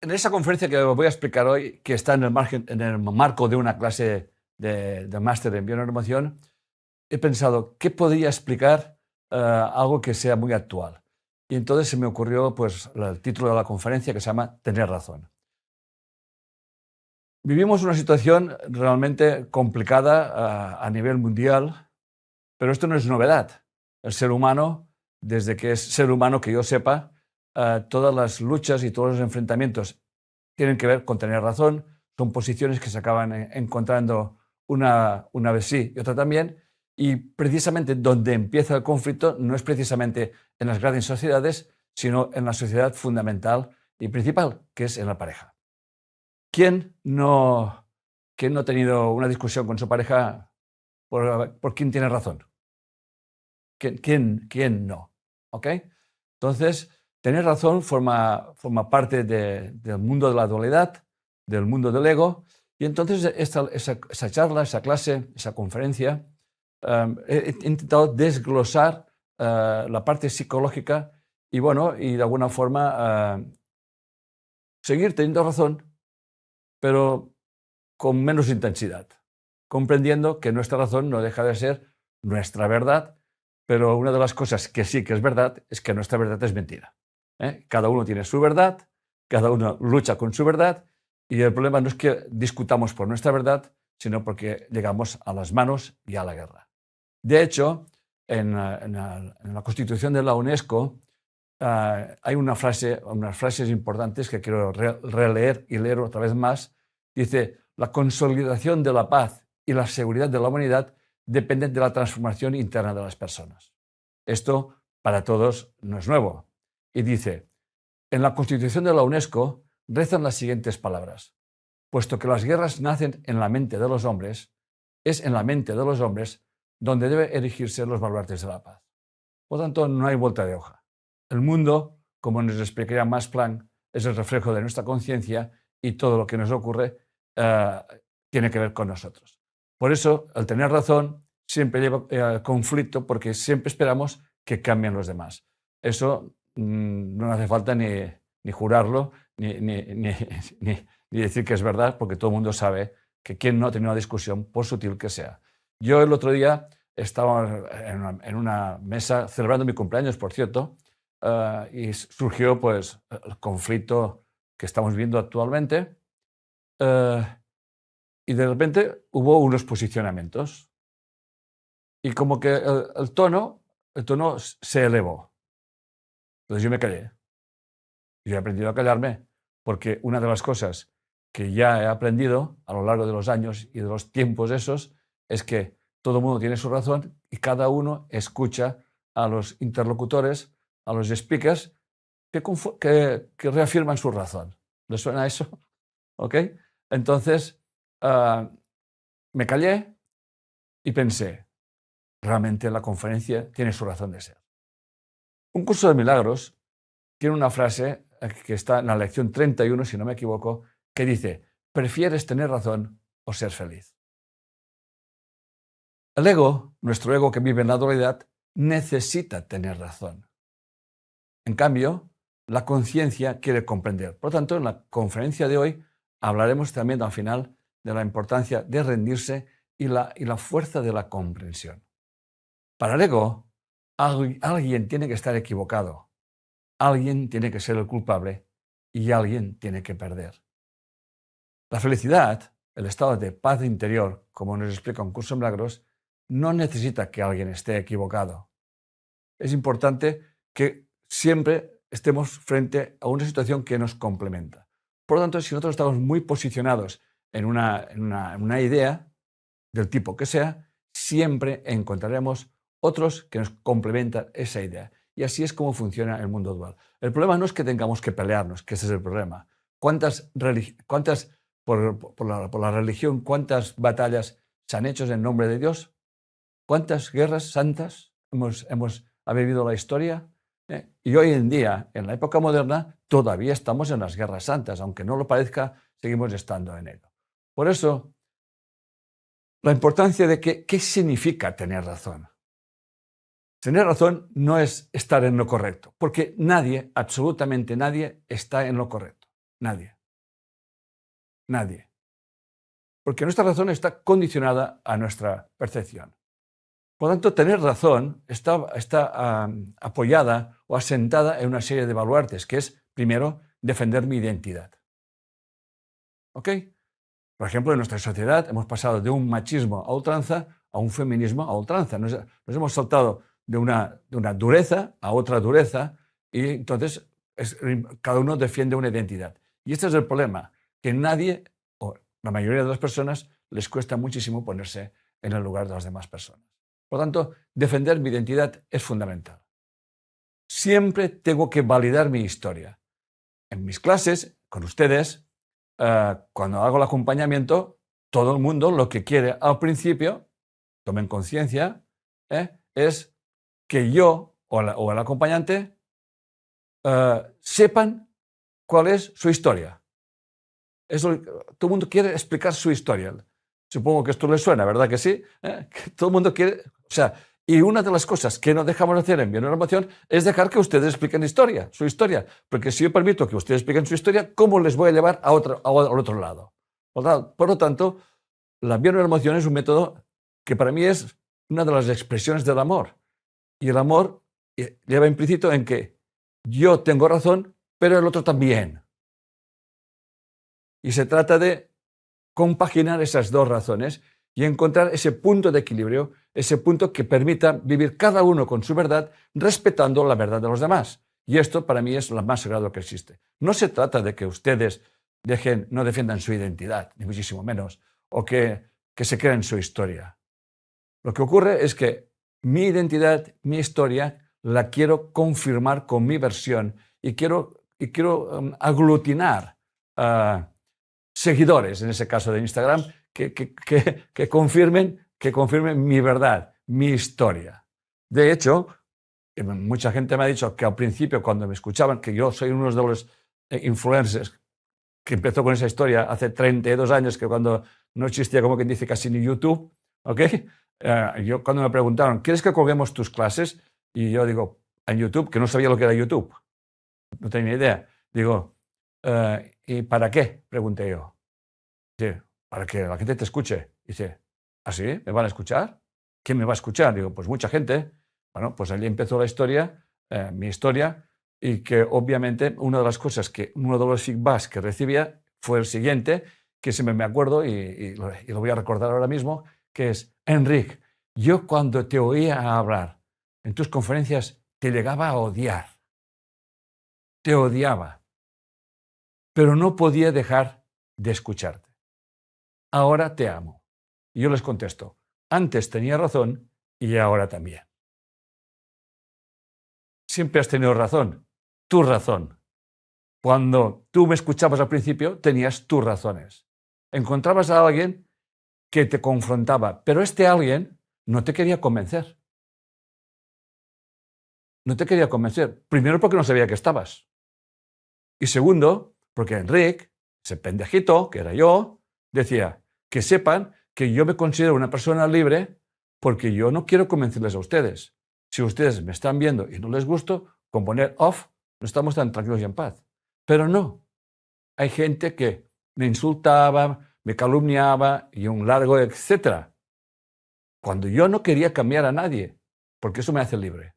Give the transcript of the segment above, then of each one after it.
En esa conferencia que os voy a explicar hoy, que está en el marco de una clase de máster en bioneuroemoción, he pensado, ¿qué podría explicar algo que sea muy actual? Y entonces se me ocurrió pues, el título de la conferencia, que se llama Tener razón. Vivimos una situación realmente complicada a nivel mundial, pero esto no es novedad. El ser humano, desde que es ser humano, que yo sepa, todas las luchas y todos los enfrentamientos tienen que ver con tener razón, son posiciones que se acaban encontrando una vez sí y otra también, y precisamente donde empieza el conflicto no es precisamente en las grandes sociedades, sino en la sociedad fundamental y principal, que es en la pareja. ¿Quién no, quién no ha tenido una discusión con su pareja por quién tiene razón? ¿Quién no? ¿Ok? Entonces, tener razón forma parte del mundo de la dualidad, del mundo del ego, y entonces esa charla, esa clase, esa conferencia, he intentado desglosar la parte psicológica y, bueno, y de alguna forma seguir teniendo razón, pero con menos intensidad, comprendiendo que nuestra razón no deja de ser nuestra verdad, pero una de las cosas que sí que es verdad es que nuestra verdad es mentira. Cada uno tiene su verdad, cada uno lucha con su verdad, y el problema no es que discutamos por nuestra verdad, sino porque llegamos a las manos y a la guerra. De hecho, en la Constitución de la UNESCO hay unas frases importantes que quiero releer y leer otra vez más. Dice, la consolidación de la paz y la seguridad de la humanidad dependen de la transformación interna de las personas. Esto para todos no es nuevo. Y dice, en la Constitución de la UNESCO rezan las siguientes palabras. Puesto que las guerras nacen en la mente de los hombres, es en la mente de los hombres donde deben erigirse los baluartes de la paz. Por tanto, no hay vuelta de hoja. El mundo, como nos explicaría Max Planck, es el reflejo de nuestra conciencia y todo lo que nos ocurre eh, tiene que ver con nosotros. Por eso, el tener razón siempre lleva conflicto porque siempre esperamos que cambien los demás. Eso no hace falta ni jurarlo ni decir que es verdad, porque todo el mundo sabe que quien no ha tenido una discusión, por sutil que sea. Yo el otro día estaba en una mesa celebrando mi cumpleaños, por cierto, y surgió pues, el conflicto que estamos viendo actualmente, y de repente hubo unos posicionamientos y como que el tono se elevó. Entonces yo me callé. Yo he aprendido a callarme porque una de las cosas que ya he aprendido a lo largo de los años y de los tiempos esos es que todo el mundo tiene su razón y cada uno escucha a los interlocutores, a los speakers que reafirman su razón. ¿Les suena eso? ¿Ok? Entonces, me callé y pensé, realmente la conferencia tiene su razón de ser. Un curso de milagros tiene una frase que está en la lección 31, si no me equivoco, que dice, ¿prefieres tener razón o ser feliz? El ego, nuestro ego que vive en la dualidad, necesita tener razón. En cambio, la conciencia quiere comprender. Por lo tanto, en la conferencia de hoy hablaremos también al final de la importancia de rendirse y la fuerza de la comprensión. Para el ego, alguien tiene que estar equivocado, alguien tiene que ser el culpable y alguien tiene que perder. La felicidad, el estado de paz interior, como nos explica un curso de milagros, no necesita que alguien esté equivocado. Es importante que siempre estemos frente a una situación que nos complementa. Por lo tanto, si nosotros estamos muy posicionados en una idea, del tipo que sea, siempre encontraremos otros que nos complementan esa idea. Y así es como funciona el mundo dual. El problema no es que tengamos que pelearnos, que ese es el problema. Por la religión, cuántas batallas se han hecho en nombre de Dios? ¿Cuántas guerras santas ha vivido la historia? Y hoy en día, en la época moderna, todavía estamos en las guerras santas. Aunque no lo parezca, seguimos estando en ello. Por eso, la importancia de qué significa tener razón. Tener razón no es estar en lo correcto, porque nadie, absolutamente nadie, está en lo correcto. Nadie. Nadie. Porque nuestra razón está condicionada a nuestra percepción. Por lo tanto, tener razón está apoyada o asentada en una serie de baluartes, que es, primero, defender mi identidad. ¿Ok? Por ejemplo, en nuestra sociedad hemos pasado de un machismo a ultranza a un feminismo a ultranza. Nos hemos saltado de una dureza a otra dureza y entonces cada uno defiende una identidad. Y este es el problema, que nadie, o la mayoría de las personas, les cuesta muchísimo ponerse en el lugar de las demás personas. Por lo tanto, defender mi identidad es fundamental. Siempre tengo que validar mi historia. En mis clases, con ustedes, cuando hago el acompañamiento, todo el mundo lo que quiere al principio, tomen conciencia, es que yo o el acompañante sepan cuál es su historia. Todo el mundo quiere explicar su historia. Supongo que esto les suena, ¿verdad que sí? Que todo el mundo quiere... O sea, y una de las cosas que no dejamos hacer en Bioneuroemoción es dejar que ustedes expliquen su historia. Porque si yo permito que ustedes expliquen su historia, ¿cómo les voy a llevar al otro lado? Por lo tanto, la Bioneuroemoción es un método que para mí es una de las expresiones del amor. Y el amor lleva implícito en que yo tengo razón, pero el otro también. Y se trata de compaginar esas dos razones y encontrar ese punto de equilibrio, ese punto que permita vivir cada uno con su verdad, respetando la verdad de los demás. Y esto para mí es lo más sagrado que existe. No se trata de que ustedes no defiendan su identidad, ni muchísimo menos, o que se creen su historia. Lo que ocurre es que mi identidad, mi historia, la quiero confirmar con mi versión y quiero aglutinar seguidores, en ese caso de Instagram, que confirmen mi verdad, mi historia. De hecho, mucha gente me ha dicho que al principio, cuando me escuchaban, que yo soy uno de los influencers que empezó con esa historia hace 32 años, que cuando no existía, como quien dice, casi ni YouTube, ¿ok? Yo cuando me preguntaron, ¿quieres que colguemos tus clases? Y yo digo, en YouTube, que no sabía lo que era YouTube. No tenía ni idea. Digo, ¿y para qué? Pregunté yo. Dice, para que la gente te escuche. Dice, ¿ah, sí? ¿Me van a escuchar? ¿Quién me va a escuchar? Digo, pues mucha gente. Bueno, pues allí empezó la historia, mi historia, y que obviamente uno de los feedbacks que recibía fue el siguiente, que siempre me acuerdo y lo voy a recordar ahora mismo, que es, Enric, yo cuando te oía hablar en tus conferencias te llegaba a odiar. Te odiaba. Pero no podía dejar de escucharte. Ahora te amo. Y yo les contesto, antes tenía razón y ahora también. Siempre has tenido razón, tu razón. Cuando tú me escuchabas al principio, tenías tus razones. Encontrabas a alguien que te confrontaba, pero este alguien no te quería convencer. No te quería convencer. Primero porque no sabía que estabas. Y segundo, porque Enric, ese pendejito que era yo, decía que sepan que yo me considero una persona libre porque yo no quiero convencerles a ustedes. Si ustedes me están viendo y no les gusto, con poner off no estamos tan tranquilos y en paz. Pero no. Hay gente que me insultaba, me calumniaba y un largo etcétera. Cuando yo no quería cambiar a nadie, porque eso me hace libre.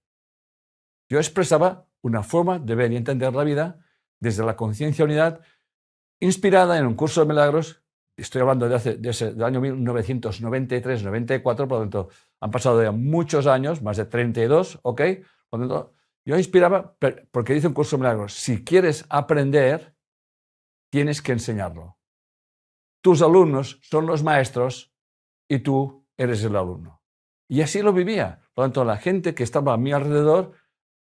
Yo expresaba una forma de ver y entender la vida desde la conciencia unidad, inspirada en un curso de milagros. Estoy hablando del año 1993-94, por lo tanto, han pasado ya muchos años, más de 32, ¿ok? Por lo tanto, yo inspiraba, porque dice un curso de milagros, si quieres aprender, tienes que enseñarlo. Tus alumnos son los maestros y tú eres el alumno. Y así lo vivía. Por lo tanto, la gente que estaba a mi alrededor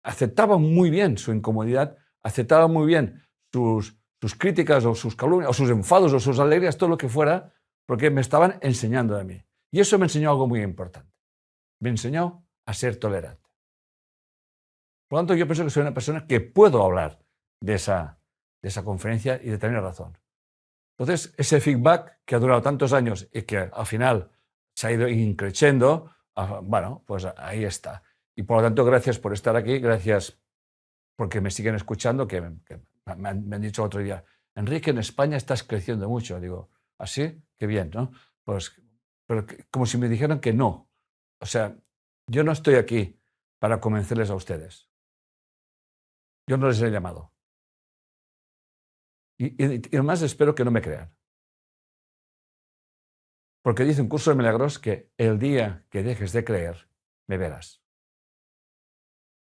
aceptaba muy bien su incomodidad, aceptaba muy bien sus críticas o sus calumnias, o sus enfados o sus alegrías, todo lo que fuera, porque me estaban enseñando a mí. Y eso me enseñó algo muy importante. Me enseñó a ser tolerante. Por lo tanto, yo pienso que soy una persona que puedo hablar de esa conferencia y de tener razón. Entonces, ese feedback que ha durado tantos años y que al final se ha ido increciendo, bueno, pues ahí está. Y por lo tanto, gracias por estar aquí, gracias porque me siguen escuchando, que me han dicho otro día, Enrique, en España estás creciendo mucho. Digo, ¿así? Qué bien, ¿no? Pues, pero como si me dijeran que no. O sea, yo no estoy aquí para convencerles a ustedes. Yo no les he llamado. Y además espero que no me crean. Porque dice un curso de milagros que el día que dejes de creer, me verás.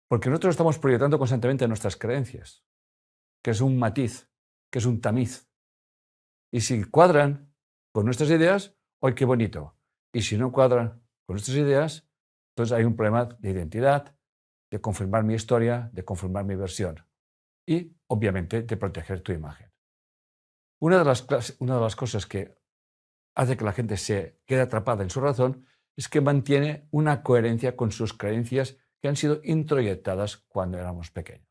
Porque nosotros estamos proyectando constantemente nuestras creencias, que es un matiz, que es un tamiz. Y si cuadran con nuestras ideas, ¡ay, qué bonito! Y si no cuadran con nuestras ideas, entonces hay un problema de identidad, de confirmar mi historia, de confirmar mi versión y, obviamente, de proteger tu imagen. Una de las cosas que hace que la gente se quede atrapada en su razón es que mantiene una coherencia con sus creencias que han sido introyectadas cuando éramos pequeños.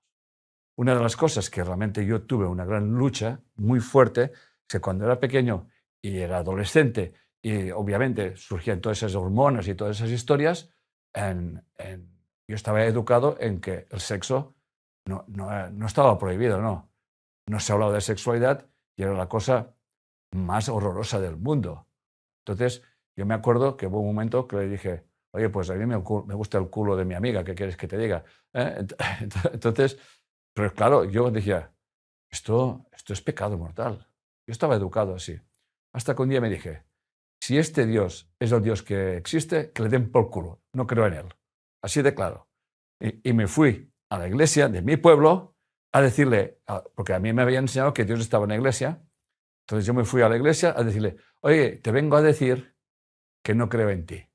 Una de las cosas que realmente yo tuve una gran lucha muy fuerte es que cuando era pequeño y era adolescente y obviamente surgían todas esas hormonas y todas esas historias, yo estaba educado en que el sexo no estaba prohibido, no. No se hablaba de sexualidad y era la cosa más horrorosa del mundo. Entonces, yo me acuerdo que hubo un momento que le dije, oye, pues a mí me gusta el culo de mi amiga, ¿qué quieres que te diga? Entonces, pero claro, yo decía, esto es pecado mortal. Yo estaba educado así. Hasta que un día me dije, si este Dios es el Dios que existe, que le den por culo. No creo en él. Así de claro. Y me fui a la iglesia de mi pueblo a decirle, porque a mí me habían enseñado que Dios estaba en la iglesia. Entonces yo me fui a la iglesia a decirle, oye, te vengo a decir que no creo en ti.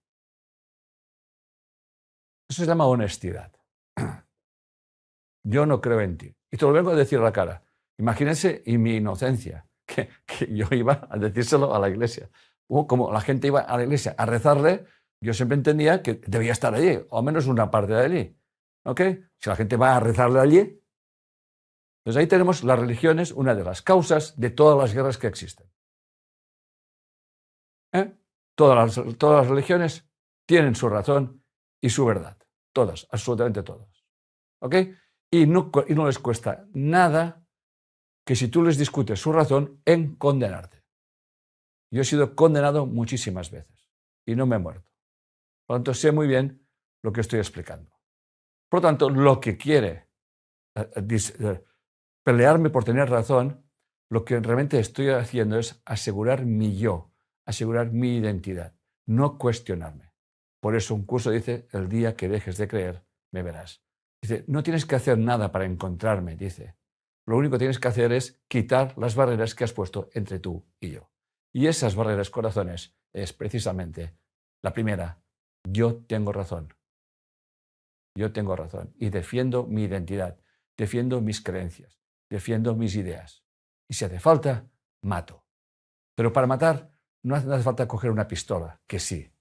Eso se llama honestidad. Yo no creo en ti. Y te lo vengo a decir a la cara. Imagínense y mi inocencia, que yo iba a decírselo a la iglesia. Como la gente iba a la iglesia a rezarle, yo siempre entendía que debía estar allí, o al menos una parte de allí. ¿Ok? Si la gente va a rezarle allí, pues ahí tenemos las religiones, una de las causas de todas las guerras que existen. ¿Eh? Todas las religiones tienen su razón y su verdad. Todas, absolutamente todas. ¿Ok? Y no les cuesta nada que si tú les discutes su razón, en condenarte. Yo he sido condenado muchísimas veces y no me he muerto. Por lo tanto, sé muy bien lo que estoy explicando. Por lo tanto, lo que quiere pelearme por tener razón, lo que realmente estoy haciendo es asegurar mi yo, asegurar mi identidad, no cuestionarme. Por eso un curso dice, el día que dejes de creer, me verás. Dice, no tienes que hacer nada para encontrarme, dice. Lo único que tienes que hacer es quitar las barreras que has puesto entre tú y yo. Y esas barreras, corazones, es precisamente la primera. Yo tengo razón. Yo tengo razón. Y defiendo mi identidad. Defiendo mis creencias. Defiendo mis ideas. Y si hace falta, mato. Pero para matar no hace falta coger una pistola, que sí.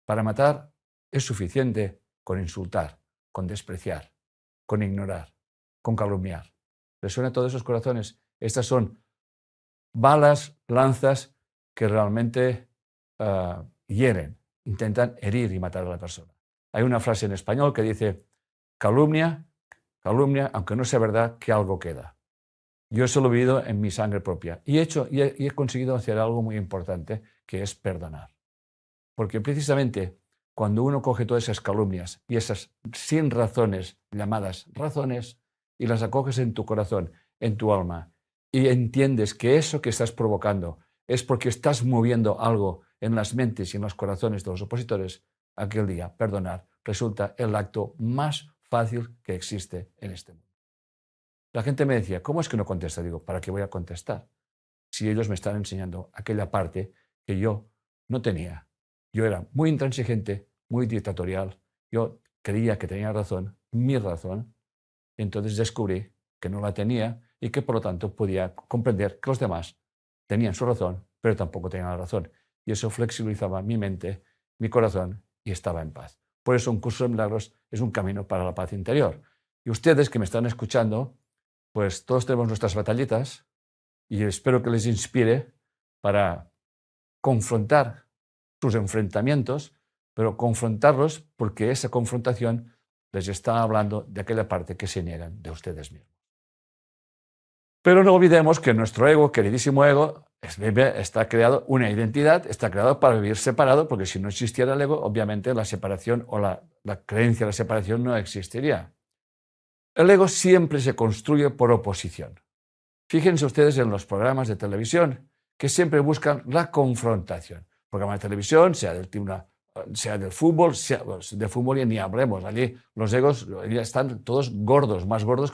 Para matar es suficiente con insultar, con despreciar, con ignorar, con calumniar. ¿Les todos esos corazones? Estas son balas, lanzas que realmente hieren, intentan herir y matar a la persona. Hay una frase en español que dice, calumnia, aunque no sea verdad, que algo queda. Yo eso lo he vivido en mi sangre propia y he conseguido hacer algo muy importante, que es perdonar. Porque precisamente cuando uno coge todas esas calumnias y esas sin razones llamadas razones y las acoges en tu corazón, en tu alma, y entiendes que eso que estás provocando es porque estás moviendo algo en las mentes y en los corazones de los opositores, aquel día perdonar resulta el acto más fácil que existe en este mundo. La gente me decía, ¿cómo es que no contesta? Digo, ¿para qué voy a contestar? Si ellos me están enseñando aquella parte que yo no tenía. Yo era muy intransigente, muy dictatorial. Yo creía que tenía razón, mi razón. Y entonces descubrí que no la tenía y que por lo tanto podía comprender que los demás tenían su razón, pero tampoco tenían la razón. Y eso flexibilizaba mi mente, mi corazón y estaba en paz. Por eso un curso de milagros es un camino para la paz interior. Y ustedes que me están escuchando, pues todos tenemos nuestras batallitas y espero que les inspire para confrontar sus enfrentamientos, pero confrontarlos porque esa confrontación les está hablando de aquella parte que se niegan de ustedes mismos. Pero no olvidemos que nuestro ego, queridísimo ego, está creado una identidad, está creado para vivir separado, porque si no existiera el ego, obviamente la separación o la creencia de la separación no existiría. El ego siempre se construye por oposición. Fíjense ustedes en los programas de televisión que siempre buscan la confrontación. Programa de televisión, sea del fútbol, de fútbol ya ni hablemos. Allí los egos ya están todos gordos, más gordos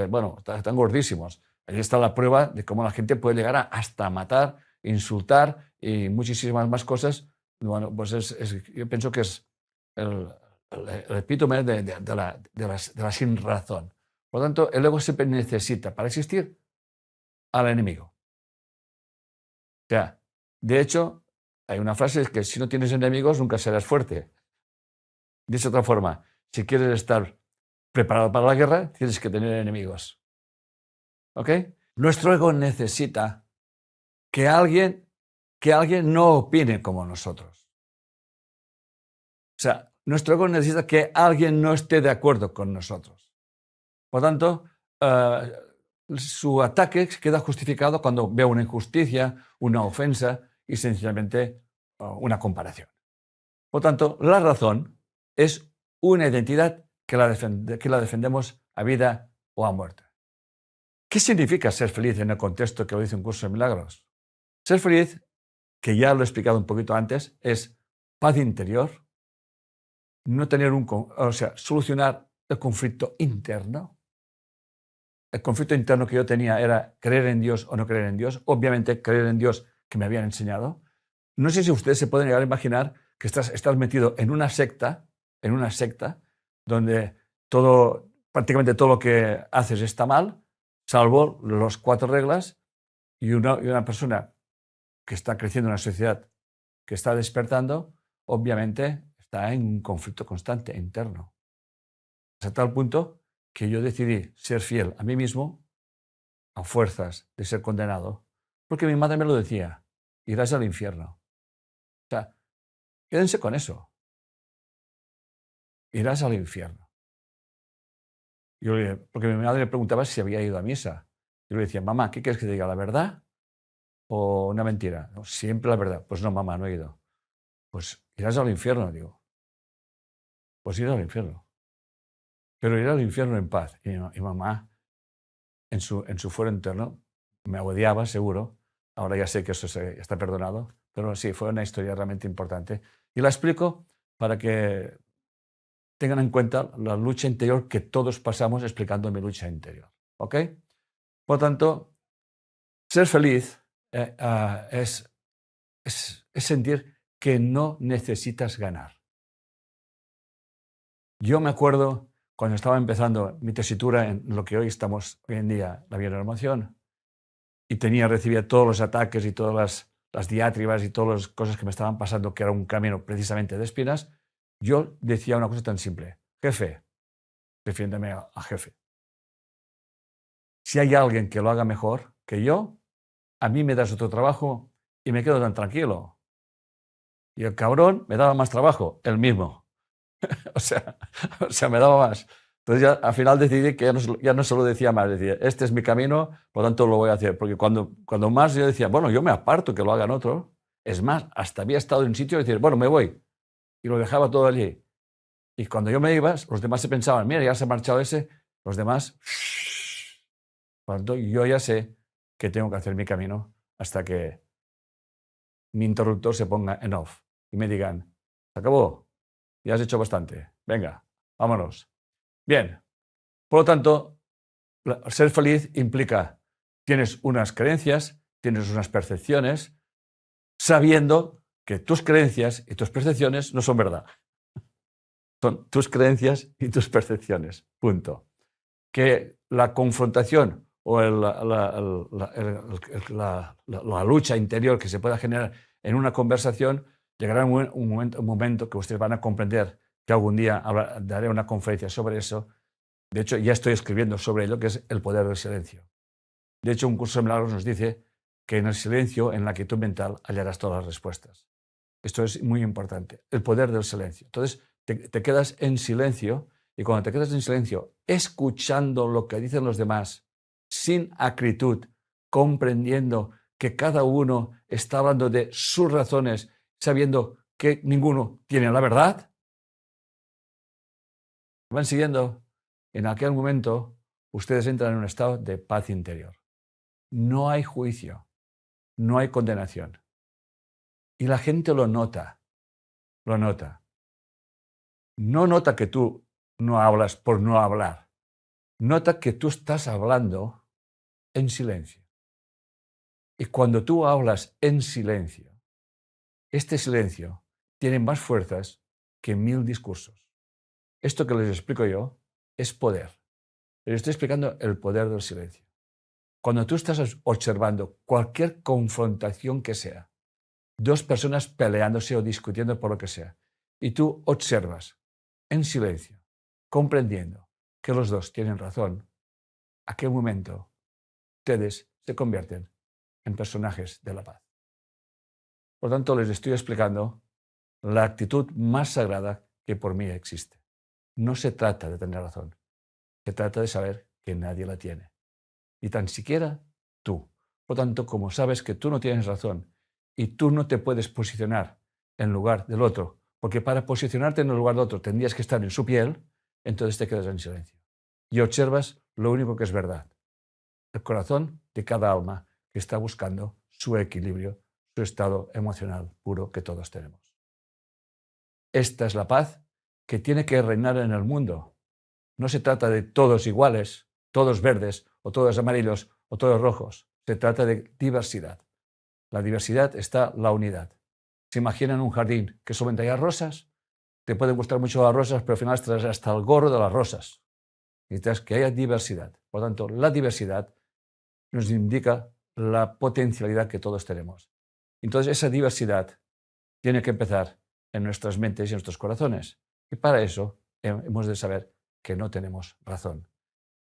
bueno, están gordísimos. Allí está la prueba de cómo la gente puede llegar hasta matar, insultar y muchísimas más cosas. Bueno, pues yo pienso que es el epítome de la sinrazón. Por lo tanto, el ego siempre necesita, para existir, al enemigo. O sea, de hecho, hay una frase que si no tienes enemigos nunca serás fuerte. Dicho de otra forma, si quieres estar preparado para la guerra, tienes que tener enemigos. ¿Ok? Nuestro ego necesita que alguien no opine como nosotros. O sea, nuestro ego necesita que alguien no esté de acuerdo con nosotros. Por tanto, su ataque queda justificado cuando ve una injusticia, una ofensa y sencillamente una comparación. Por tanto, la razón es una identidad que la defendemos a vida o a muerte. ¿Qué significa ser feliz en el contexto que lo dice un curso de milagros? Ser feliz, que ya lo he explicado un poquito antes, es paz interior, no tener solucionar el conflicto interno. El conflicto interno que yo tenía era creer en Dios o no creer en Dios. Obviamente, creer en Dios que me habían enseñado. No sé si ustedes se pueden llegar a imaginar que estás metido en una secta, donde prácticamente todo lo que haces está mal, salvo las 4 reglas, y una persona que está creciendo en una sociedad que está despertando, obviamente está en un conflicto constante interno. Hasta tal punto que yo decidí ser fiel a mí mismo a fuerzas de ser condenado, porque mi madre me lo decía, irás al infierno. O sea, quédense con eso. Irás al infierno. Porque mi madre me preguntaba si había ido a misa. Yo le decía, mamá, ¿qué quieres que te diga, la verdad o una mentira? No, siempre la verdad. Pues no, mamá, no he ido. Pues irás al infierno, digo. Pues ir al infierno. Pero ir al infierno en paz. Y mamá, en su fuero interno, me odiaba, seguro. Ahora ya sé que eso está perdonado. Pero sí, fue una historia realmente importante. Y la explico para que tengan en cuenta la lucha interior que todos pasamos explicando mi lucha interior. ¿Ok? Por tanto, ser feliz es sentir que no necesitas ganar. Yo me acuerdo cuando estaba empezando mi tesitura en lo que hoy en día, la bionormación, y recibía todos los ataques y todas las diatribas y todas las cosas que me estaban pasando, que era un camino precisamente de espinas, yo decía una cosa tan simple: jefe, defiéndeme a jefe. Si hay alguien que lo haga mejor que yo, a mí me das otro trabajo y me quedo tan tranquilo. Y el cabrón me daba más trabajo, él mismo. o sea, me daba más. Entonces ya al final decidí que ya no se lo decía más, decía, este es mi camino, por lo tanto lo voy a hacer. Porque cuando más yo decía, bueno, yo me aparto, que lo hagan otro. Es más, hasta había estado en un sitio y decir, bueno, me voy. Y lo dejaba todo allí. Y cuando yo me iba, los demás se pensaban, mira, ya se ha marchado ese, los demás... Por lo tanto, yo ya sé que tengo que hacer mi camino hasta que mi interruptor se ponga en off y me digan, se acabó, ya has hecho bastante, venga, vámonos. Bien, por lo tanto, ser feliz implica, tienes unas creencias, tienes unas percepciones, sabiendo que tus creencias y tus percepciones no son verdad. Son tus creencias y tus percepciones, punto. Que la confrontación o la lucha interior que se pueda generar en una conversación, llegará un momento que ustedes van a comprender, que algún día daré una conferencia sobre eso. De hecho, ya estoy escribiendo sobre ello, que es el poder del silencio. De hecho, un curso de milagros nos dice que en el silencio, en la quietud mental, hallarás todas las respuestas. Esto es muy importante, el poder del silencio. Entonces, te quedas en silencio, y cuando te quedas en silencio, escuchando lo que dicen los demás, sin acritud, comprendiendo que cada uno está hablando de sus razones, sabiendo que ninguno tiene la verdad. ¿Van siguiendo? En aquel momento, ustedes entran en un estado de paz interior. No hay juicio, no hay condenación. Y la gente lo nota, lo nota. No nota que tú no hablas por no hablar. Nota que tú estás hablando en silencio. Y cuando tú hablas en silencio, este silencio tiene más fuerzas que 1000 discursos. Esto que les explico yo es poder. Les estoy explicando el poder del silencio. Cuando tú estás observando cualquier confrontación que sea, dos personas peleándose o discutiendo por lo que sea, y tú observas en silencio, comprendiendo que los dos tienen razón, aquel momento ustedes se convierten en personajes de la paz. Por lo tanto, les estoy explicando la actitud más sagrada que por mí existe. No se trata de tener razón, se trata de saber que nadie la tiene, ni tan siquiera tú. Por lo tanto, como sabes que tú no tienes razón y tú no te puedes posicionar en lugar del otro, porque para posicionarte en el lugar del otro tendrías que estar en su piel, entonces te quedas en silencio y observas lo único que es verdad, el corazón de cada alma que está buscando su equilibrio, su estado emocional puro que todos tenemos. Esta es la paz que tiene que reinar en el mundo. No se trata de todos iguales, todos verdes o todos amarillos o todos rojos. Se trata de diversidad. La diversidad está la unidad. ¿Se imaginan un jardín que solamente haya rosas? Te pueden gustar mucho las rosas, pero al final estás hasta el gorro de las rosas. Necesitas que haya diversidad. Por lo tanto, la diversidad nos indica la potencialidad que todos tenemos. Entonces, esa diversidad tiene que empezar en nuestras mentes y en nuestros corazones. Y para eso hemos de saber que no tenemos razón.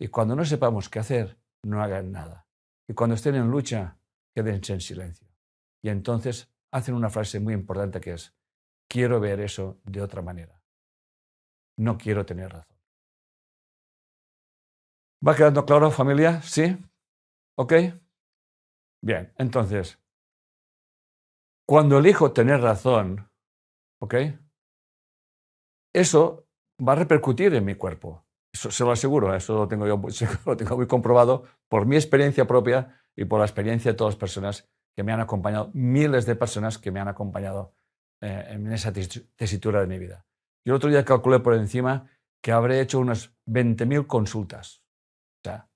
Y cuando no sepamos qué hacer, no hagan nada. Y cuando estén en lucha, quédense en silencio. Y entonces hacen una frase muy importante que es: quiero ver eso de otra manera. No quiero tener razón. ¿Va quedando claro, familia? ¿Sí? ¿Ok? Bien, entonces, cuando elijo tener razón, ¿ok? Eso va a repercutir en mi cuerpo. Eso se lo aseguro, eso lo tengo yo lo tengo muy comprobado por mi experiencia propia y por la experiencia de todas las personas que me han acompañado, miles de personas que me han acompañado en esa tesitura de mi vida. Yo el otro día calculé por encima que habré hecho unas 20.000 consultas. O sea,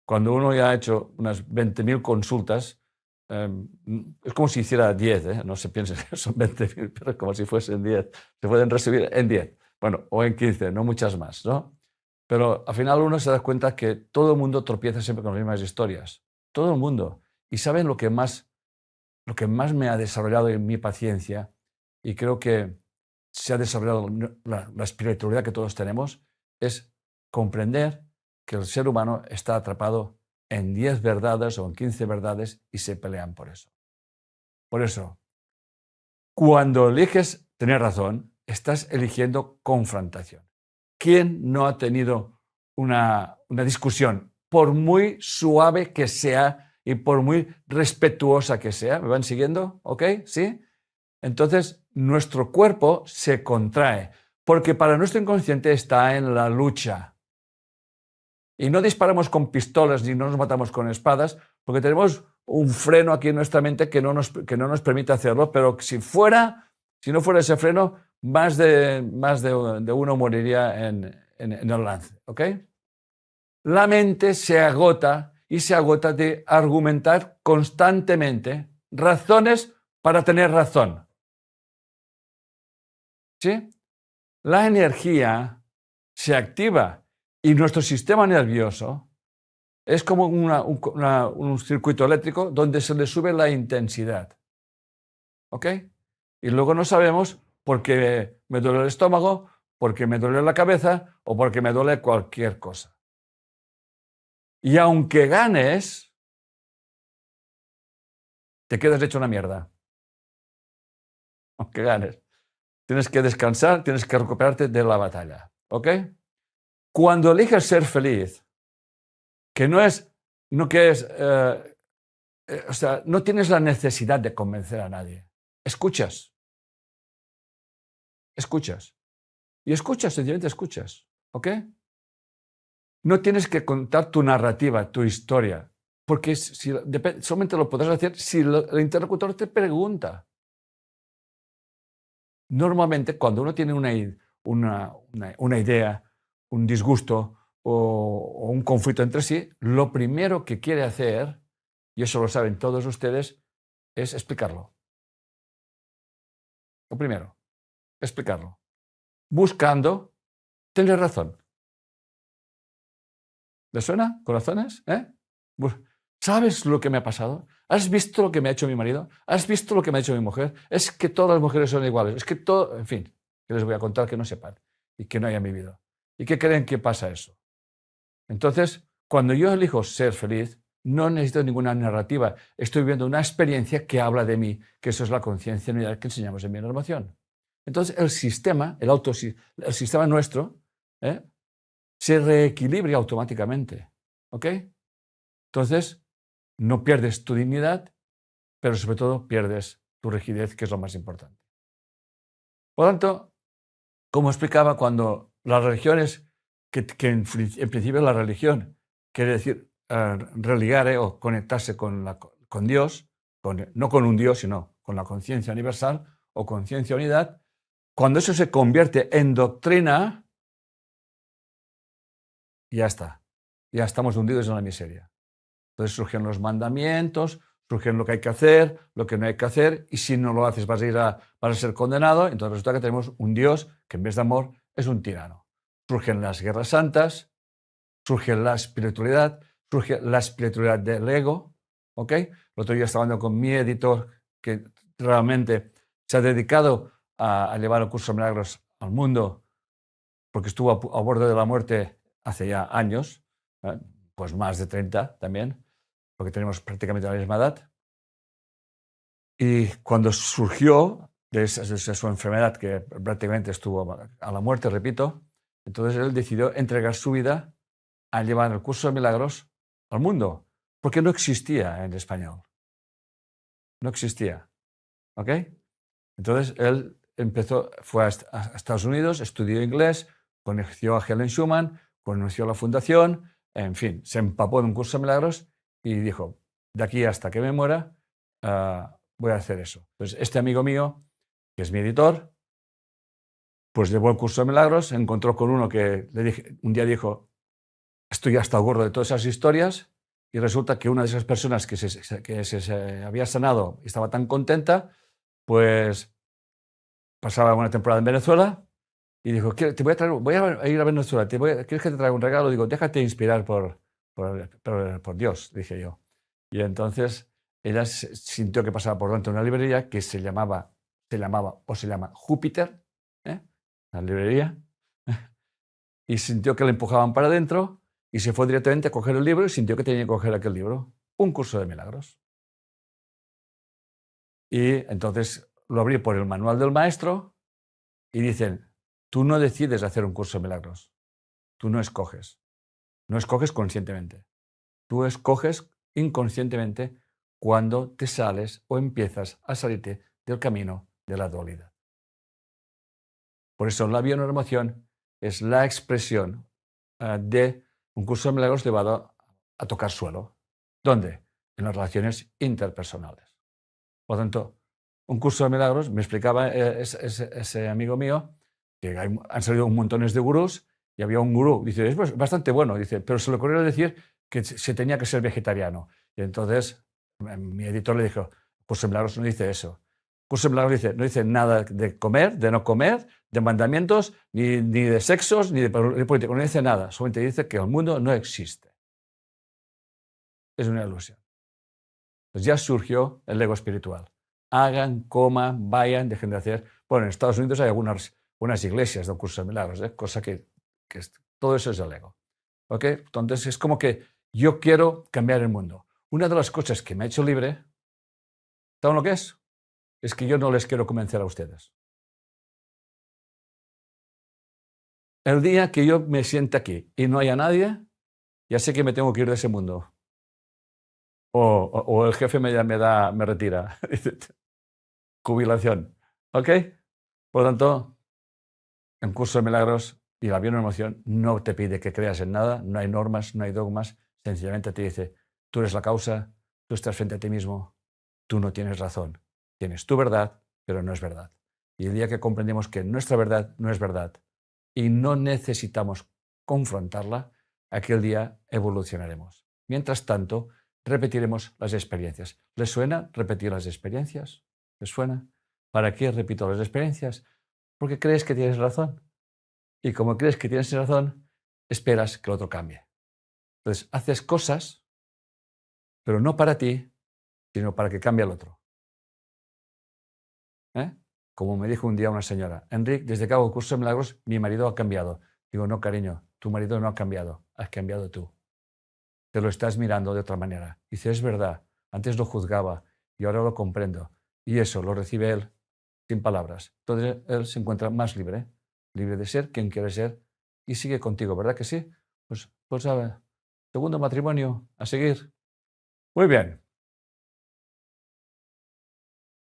cuando uno ya ha hecho unas 20.000 consultas, es como si hiciera 10, no se piense que son 20.000, pero es como si fuesen 10. Se pueden resumir en 10, bueno, o en 15, no muchas más, ¿no? Pero al final uno se da cuenta que todo el mundo tropieza siempre con las mismas historias. Todo el mundo. Y ¿saben lo que más me ha desarrollado en mi paciencia? Y creo que se ha desarrollado la espiritualidad que todos tenemos, es comprender que el ser humano está atrapado en 10 verdades o en 15 verdades y se pelean por eso. Por eso, cuando eliges tener razón, estás eligiendo confrontación. ¿Quién no ha tenido una discusión, por muy suave que sea y por muy respetuosa que sea? ¿Me van siguiendo? ¿Ok? ¿Sí? Entonces, nuestro cuerpo se contrae, porque para nuestro inconsciente está en la lucha. Y no disparamos con pistolas ni no nos matamos con espadas, porque tenemos un freno aquí en nuestra mente que no nos permite hacerlo, pero si no fuera ese freno, más de uno moriría en el lance. ¿Ok? La mente se agota y se agota de argumentar constantemente razones para tener razón. ¿Sí? La energía se activa y nuestro sistema nervioso es como un circuito eléctrico donde se le sube la intensidad. ¿Ok? Y luego no sabemos por qué me duele el estómago, por qué me duele la cabeza o por qué me duele cualquier cosa. Y aunque ganes, te quedas hecho una mierda. Aunque ganes. Tienes que descansar, tienes que recuperarte de la batalla. ¿Ok? Cuando eliges ser feliz, que no es no quieres, o sea, no tienes la necesidad de convencer a nadie. Escuchas, escuchas. Y escuchas, sencillamente escuchas. ¿Ok? No tienes que contar tu narrativa, tu historia, porque solamente lo podrás hacer si el interlocutor te pregunta. Normalmente, cuando uno tiene una idea, un disgusto o un conflicto entre sí, lo primero que quiere hacer, y eso lo saben todos ustedes, es explicarlo. Lo primero, explicarlo. Buscando tener razón. ¿Le suena? ¿Corazones? ¿Sabes lo que me ha pasado? ¿Has visto lo que me ha hecho mi marido? ¿Has visto lo que me ha hecho mi mujer? Es que todas las mujeres son iguales. Es que todo, en fin, que les voy a contar que no sepan y que no hayan vivido. ¿Y qué creen que pasa eso? Entonces, cuando yo elijo ser feliz, no necesito ninguna narrativa. Estoy viviendo una experiencia que habla de mí, que eso es la conciencia unidad que enseñamos en Bienormación. Entonces, el sistema, el sistema nuestro, ¿eh? se reequilibra automáticamente. ¿Ok? Entonces, no pierdes tu dignidad, pero sobre todo pierdes tu rigidez, que es lo más importante. Por lo tanto, como explicaba, cuando las religiones, que en principio la religión quiere decir religar o conectarse con Dios, no con un Dios, sino con la conciencia universal o conciencia unidad, cuando eso se convierte en doctrina, ya está, ya estamos hundidos en la miseria. Entonces surgen los mandamientos, surgen lo que hay que hacer, lo que no hay que hacer, y si no lo haces vas a ser condenado. Entonces resulta que tenemos un Dios que en vez de amor es un tirano. Surgen las guerras santas, surge la espiritualidad del ego. ¿Ok? El otro día estaba hablando con mi editor, que realmente se ha dedicado a llevar el curso de milagros al mundo, porque estuvo a borde de la muerte hace ya años, pues más de 30 también, porque tenemos prácticamente la misma edad. Y cuando surgió de su enfermedad, que prácticamente estuvo a la muerte, repito, entonces él decidió entregar su vida a llevar el curso de milagros al mundo, porque no existía en español. No existía. ¿Ok? Entonces él fue a Estados Unidos, estudió inglés, conoció a Helen Schumann, conoció la fundación, en fin, se empapó de un curso de milagros y dijo, de aquí hasta que me muera, voy a hacer eso. Entonces este amigo mío, que es mi editor, pues llevó el curso de milagros, se encontró con uno que un día dijo, estoy hasta gordo de todas esas historias, y resulta que una de esas personas que se había sanado y estaba tan contenta, pues pasaba una temporada en Venezuela y dijo, te voy a traer, voy a ir a Venezuela, ¿quieres que te traiga un regalo? Digo, déjate inspirar por Dios, dije yo. Y entonces ella sintió que pasaba por delante de una librería que se llama Júpiter, la librería, y sintió que le empujaban para adentro y se fue directamente a coger el libro y sintió que tenía que coger aquel libro, un curso de milagros. Y entonces lo abrí por el manual del maestro y dicen, tú no decides hacer un curso de milagros, tú no escoges conscientemente, tú escoges inconscientemente cuando te sales o empiezas a salirte del camino de la dualidad. Por eso la bionormación es la expresión de un curso de milagros llevado a tocar suelo. ¿Dónde? En las relaciones interpersonales. Por lo tanto, un curso de milagros, me explicaba ese amigo mío, que han salido un montones de gurús y había un gurú, dice, es bastante bueno, dice, pero se le ocurrió decir que se tenía que ser vegetariano. Y entonces mi editor le dijo, curso de milagros no dice eso. Curso de milagros no dice nada de comer, de no comer, de mandamientos, ni de sexos, ni de política, no dice nada, solamente dice que el mundo no existe. Es una ilusión. Pues ya surgió el ego espiritual. Hagan, coman, vayan, dejen de hacer. Bueno, en Estados Unidos hay algunas iglesias de curso de milagros, cosa que todo eso es el ego. ¿Ok? Entonces es como que yo quiero cambiar el mundo. Una de las cosas que me ha hecho libre, ¿saben lo que es? Es que yo no les quiero convencer a ustedes. El día que yo me siente aquí y no haya nadie, ya sé que me tengo que ir de ese mundo. o el jefe me retira. Jubilación. ¿Ok? Por lo tanto, en Curso de Milagros y la Bioemoción no te pide que creas en nada, no hay normas, no hay dogmas, sencillamente te dice, tú eres la causa, tú estás frente a ti mismo, tú no tienes razón, tienes tu verdad, pero no es verdad. Y el día que comprendemos que nuestra verdad no es verdad y no necesitamos confrontarla, aquel día evolucionaremos. Mientras tanto, repetiremos las experiencias. ¿Les suena repetir las experiencias? ¿Les suena? ¿Para qué repito las experiencias? Porque crees que tienes razón. Y como crees que tienes razón, esperas que el otro cambie. Entonces, haces cosas, pero no para ti, sino para que cambie el otro. ¿Eh? Como me dijo un día una señora, Enrique, desde que hago el curso de milagros, mi marido ha cambiado. Digo, no, cariño, tu marido no ha cambiado, has cambiado tú. Te lo estás mirando de otra manera. Dice, es verdad, antes lo juzgaba y ahora lo comprendo. Y eso lo recibe él sin palabras. Entonces él se encuentra más libre, libre de ser quien quiere ser y sigue contigo, ¿verdad que sí? Pues a ver, segundo matrimonio, a seguir. Muy bien,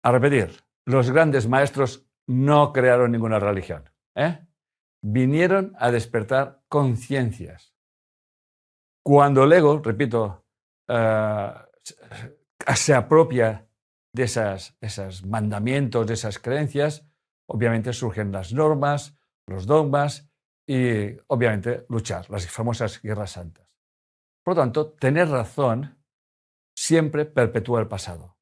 a repetir. Los grandes maestros no crearon ninguna religión. Vinieron a despertar conciencias. Cuando el ego, repito, se apropia de esos mandamientos, de esas creencias, obviamente surgen las normas, los dogmas y obviamente luchar, las famosas guerras santas. Por lo tanto, tener razón siempre perpetúa el pasado.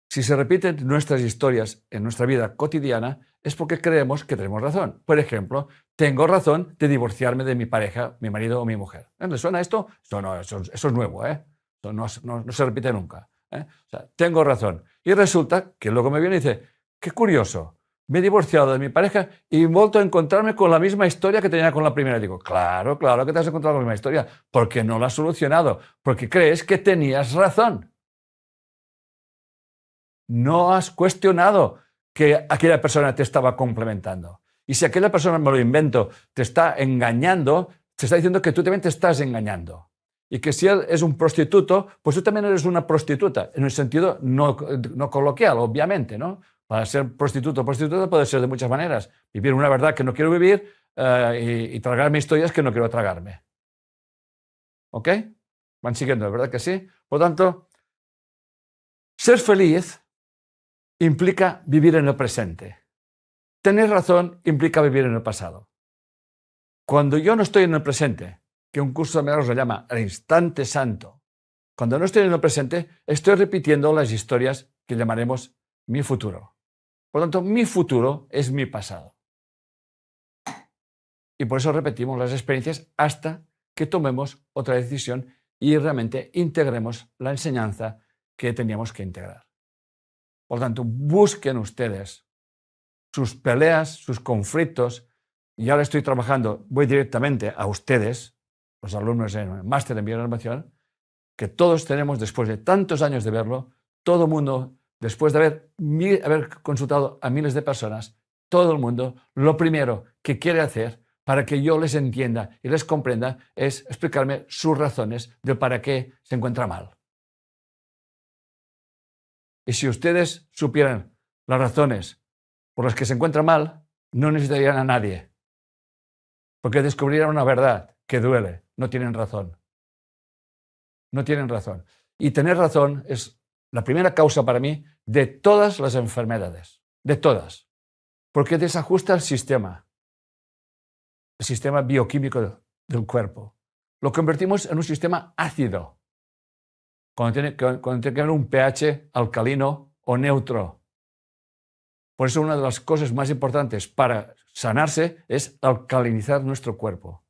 Si se repiten nuestras historias en nuestra vida cotidiana, es porque creemos que tenemos razón. Por ejemplo, tengo razón de divorciarme de mi pareja, mi marido o mi mujer. ¿Le suena esto? Eso es nuevo, ¿eh? Eso no se repite nunca. O sea, tengo razón. Y resulta que luego me viene y dice, qué curioso, me he divorciado de mi pareja y he vuelto a encontrarme con la misma historia que tenía con la primera. Digo, claro que te has encontrado con la misma historia, porque no la has solucionado, porque crees que tenías razón. No has cuestionado que aquella persona te estaba complementando. Y si aquella persona, me lo invento, te está engañando, te está diciendo que tú también te estás engañando. Y que si él es un prostituto, pues tú también eres una prostituta, en un sentido no coloquial, obviamente, ¿no? Para ser prostituto o prostituta puede ser de muchas maneras. Vivir una verdad que no quiero vivir y tragarme historias que no quiero tragarme. ¿Ok? ¿Van siguiendo, verdad que sí? Por lo tanto, ser feliz implica vivir en el presente. Tener razón implica vivir en el pasado. Cuando yo no estoy en el presente, que un curso de milagros lo llama el instante santo, cuando no estoy en el presente, estoy repitiendo las historias que llamaremos mi futuro. Por lo tanto, mi futuro es mi pasado. Y por eso repetimos las experiencias hasta que tomemos otra decisión y realmente integremos la enseñanza que teníamos que integrar. Por lo tanto, busquen ustedes sus peleas, sus conflictos, y ahora estoy trabajando, voy directamente a ustedes, los alumnos en el máster en bioenervación, que todos tenemos, después de tantos años de verlo, todo el mundo, después de haber consultado a miles de personas, todo el mundo, lo primero que quiere hacer para que yo les entienda y les comprenda es explicarme sus razones de para qué se encuentra mal. Y si ustedes supieran las razones por las que se encuentra mal, no necesitarían a nadie. Porque descubrieron una verdad que duele. No tienen razón. No tienen razón. Y tener razón es la primera causa para mí de todas las enfermedades. De todas. Porque desajusta el sistema bioquímico del cuerpo. Lo convertimos en un sistema ácido. Cuando tiene que haber un pH alcalino o neutro. Por eso una de las cosas más importantes para sanarse es alcalinizar nuestro cuerpo.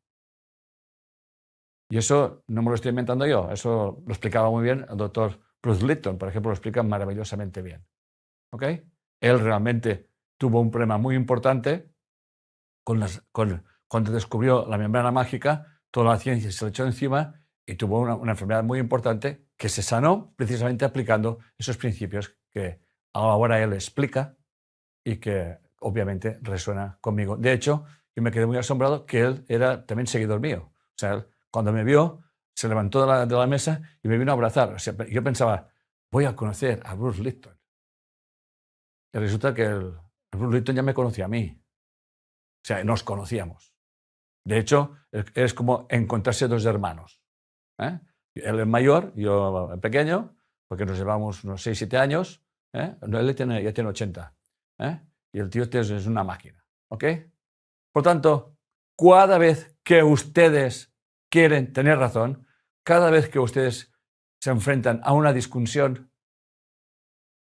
Y eso no me lo estoy inventando yo, eso lo explicaba muy bien el doctor Bruce Lipton, por ejemplo, lo explica maravillosamente bien. ¿Ok? Él realmente tuvo un problema muy importante cuando descubrió la membrana mágica, toda la ciencia se le echó encima y tuvo una enfermedad muy importante que se sanó precisamente aplicando esos principios que ahora él explica y que obviamente resuena conmigo. De hecho, yo me quedé muy asombrado que él era también seguidor mío. O sea, cuando me vio, se levantó de la mesa y me vino a abrazar. O sea, yo pensaba, voy a conocer a Bruce Lipton. Y resulta que el Bruce Lipton ya me conocía a mí. O sea, nos conocíamos. De hecho, es como encontrarse dos hermanos. ¿Eh? Él es mayor, yo el pequeño, porque nos llevamos unos 6, 7 años. No, él ya tiene 80. Y el tío es una máquina. ¿Ok? Por tanto, cada vez que ustedes quieren tener razón, cada vez que ustedes se enfrentan a una discusión,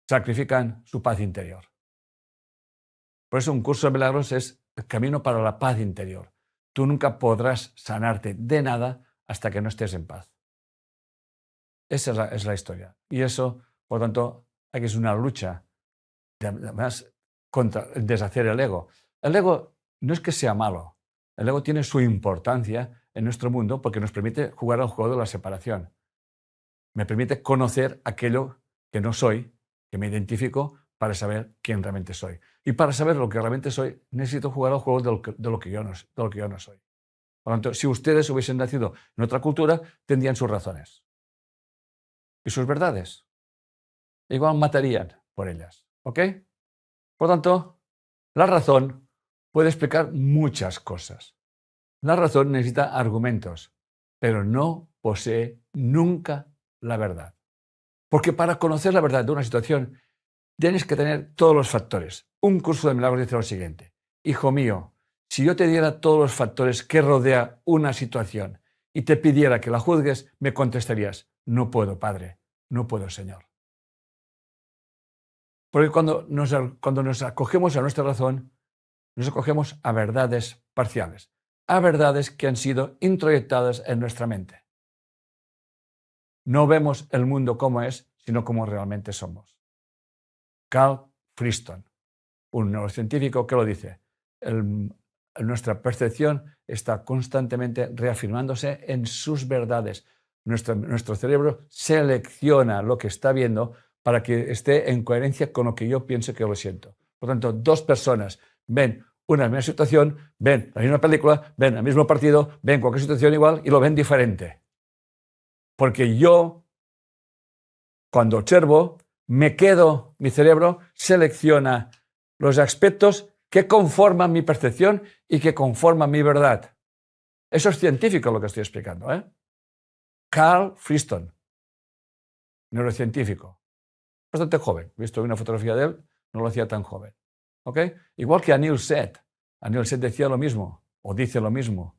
sacrifican su paz interior. Por eso un curso de milagros es el camino para la paz interior. Tú nunca podrás sanarte de nada hasta que no estés en paz. Esa es la historia. Y eso, por tanto, hay que es una lucha, además, contra deshacer el ego. El ego no es que sea malo. El ego tiene su importancia en nuestro mundo porque nos permite jugar al juego de la separación. Me permite conocer aquello que no soy, que me identifico, para saber quién realmente soy. Y para saber lo que realmente soy, necesito jugar al juego de lo que yo no soy. Por lo tanto, si ustedes hubiesen nacido en otra cultura, tendrían sus razones y sus verdades. Igual matarían por ellas. ¿Ok? Por lo tanto, la razón puede explicar muchas cosas. La razón necesita argumentos, pero no posee nunca la verdad. Porque para conocer la verdad de una situación, tienes que tener todos los factores. Un curso de milagros dice lo siguiente: hijo mío, si yo te diera todos los factores que rodea una situación y te pidiera que la juzgues, me contestarías, no puedo, Padre, no puedo, Señor. Porque cuando nos acogemos a nuestra razón, nos acogemos a verdades parciales, a verdades que han sido introyectadas en nuestra mente. No vemos el mundo como es, sino como realmente somos. Carl Friston, un neurocientífico que lo dice, nuestra percepción está constantemente reafirmándose en sus verdades. Nuestro cerebro selecciona lo que está viendo para que esté en coherencia con lo que yo pienso que lo siento. Por tanto, dos personas ven una misma situación, ven la misma película, ven el mismo partido, ven cualquier situación igual y lo ven diferente. Porque yo, cuando observo, mi cerebro selecciona los aspectos que conforman mi percepción y que conforman mi verdad. Eso es científico lo que estoy explicando. Carl Friston, neurocientífico, bastante joven. He visto una fotografía de él, no lo hacía tan joven. ¿Ok? Igual que Anil Seth. Anil Seth decía lo mismo, o dice lo mismo.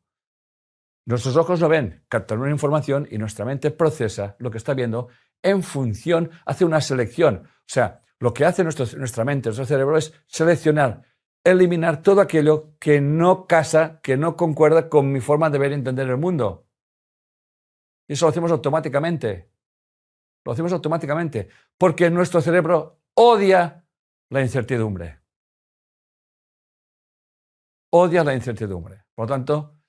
Nuestros ojos no ven, captan una información y nuestra mente procesa lo que está viendo en función, hace una selección. O sea, lo que hace nuestra mente, nuestro cerebro es seleccionar, eliminar todo aquello que no casa, que no concuerda con mi forma de ver y entender el mundo. Y eso lo hacemos automáticamente. Lo hacemos automáticamente porque nuestro cerebro odia la incertidumbre. Odia la incertidumbre. Por lo tanto,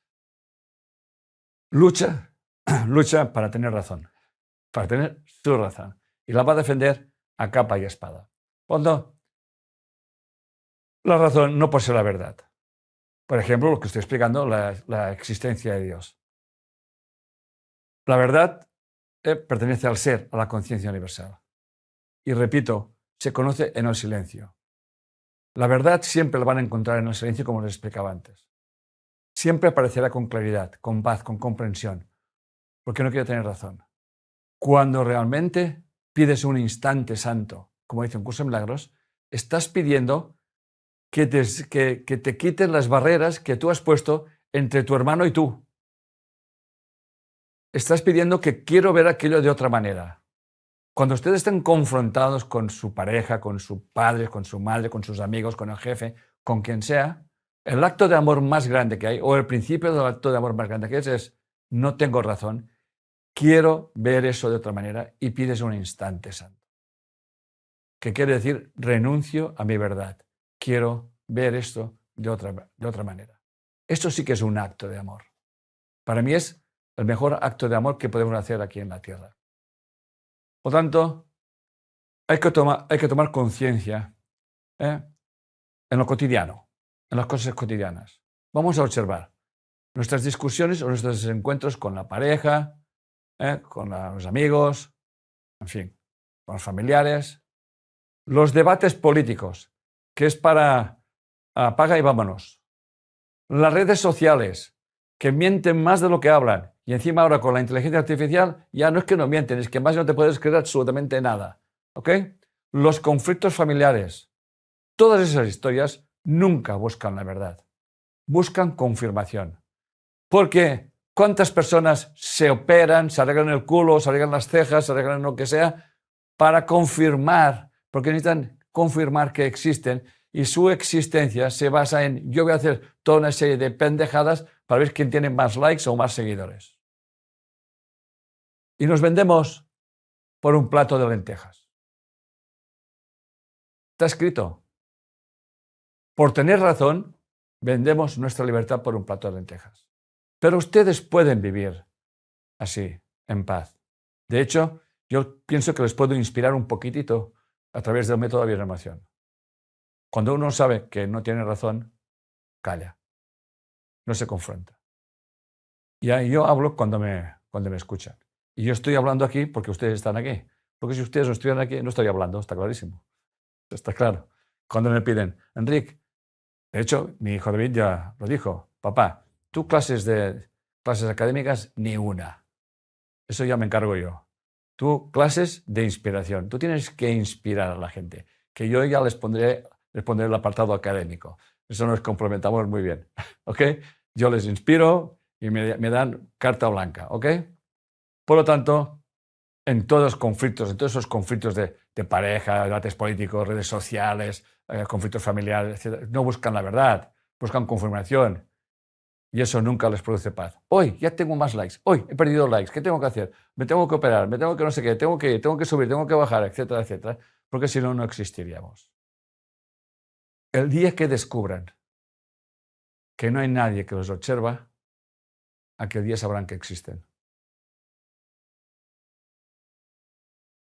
lucha para tener razón, para tener su razón. Y la va a defender a capa y espada. Por lo tanto, la razón no posee la verdad. Por ejemplo, lo que estoy explicando, la existencia de Dios. La verdad pertenece al ser, a la conciencia universal. Y repito, se conoce en el silencio. La verdad siempre la van a encontrar en el silencio, como les explicaba antes. Siempre aparecerá con claridad, con paz, con comprensión, porque no quiere tener razón. Cuando realmente pides un instante santo, como dice un curso de milagros, estás pidiendo que te quiten las barreras que tú has puesto entre tu hermano y tú. Estás pidiendo que quiero ver aquello de otra manera. Cuando ustedes estén confrontados con su pareja, con su padre, con su madre, con sus amigos, con el jefe, con quien sea, el acto de amor más grande que hay, o el principio del acto de amor más grande que es no tengo razón, quiero ver eso de otra manera y pides un instante santo. Que quiere decir renuncio a mi verdad, quiero ver esto de otra manera. Esto sí que es un acto de amor. Para mí es el mejor acto de amor que podemos hacer aquí en la tierra. Por tanto, hay que tomar conciencia en lo cotidiano, en las cosas cotidianas. Vamos a observar nuestras discusiones o nuestros encuentros con la pareja, con los amigos, en fin, con los familiares. Los debates políticos, que es para apaga y vámonos. Las redes sociales, que mienten más de lo que hablan. Y encima ahora con la inteligencia artificial ya no es que no mienten, es que más no te puedes creer absolutamente nada. ¿Ok? Los conflictos familiares. Todas esas historias nunca buscan la verdad. Buscan confirmación. Porque ¿cuántas personas se operan, se arreglan el culo, se arreglan las cejas, se arreglan lo que sea, para confirmar, porque necesitan confirmar que existen y su existencia se basa en yo voy a hacer toda una serie de pendejadas para ver quién tiene más likes o más seguidores. Y nos vendemos por un plato de lentejas. Está escrito. Por tener razón, vendemos nuestra libertad por un plato de lentejas. Pero ustedes pueden vivir así, en paz. De hecho, yo pienso que les puedo inspirar un poquitito a través del método de bioemoción. Cuando uno sabe que no tiene razón, calla, no se confronta. Y yo hablo cuando me escuchan. Y yo estoy hablando aquí porque ustedes están aquí. Porque si ustedes no estuvieran aquí, no estaría hablando, está clarísimo. Está claro. Cuando me piden, Enric, de hecho, mi hijo David ya lo dijo, papá, tú clases académicas, ni una. Eso ya me encargo yo. Tú, clases de inspiración. Tú tienes que inspirar a la gente. Que yo ya les pondré el apartado académico. Eso nos complementamos muy bien. ¿Ok? Yo les inspiro y me dan carta blanca. ¿Ok? Por lo tanto, en todos esos conflictos de pareja, debates políticos, redes sociales, conflictos familiares, etc., no buscan la verdad, buscan confirmación. Y eso nunca les produce paz. Hoy ya tengo más likes. Hoy he perdido likes. ¿Qué tengo que hacer? Me tengo que operar, me tengo que no sé qué, tengo que ir, tengo que subir, tengo que bajar, etcétera, etcétera. Porque si no, no existiríamos. El día que descubran que no hay nadie que los observa, aquel día sabrán que existen.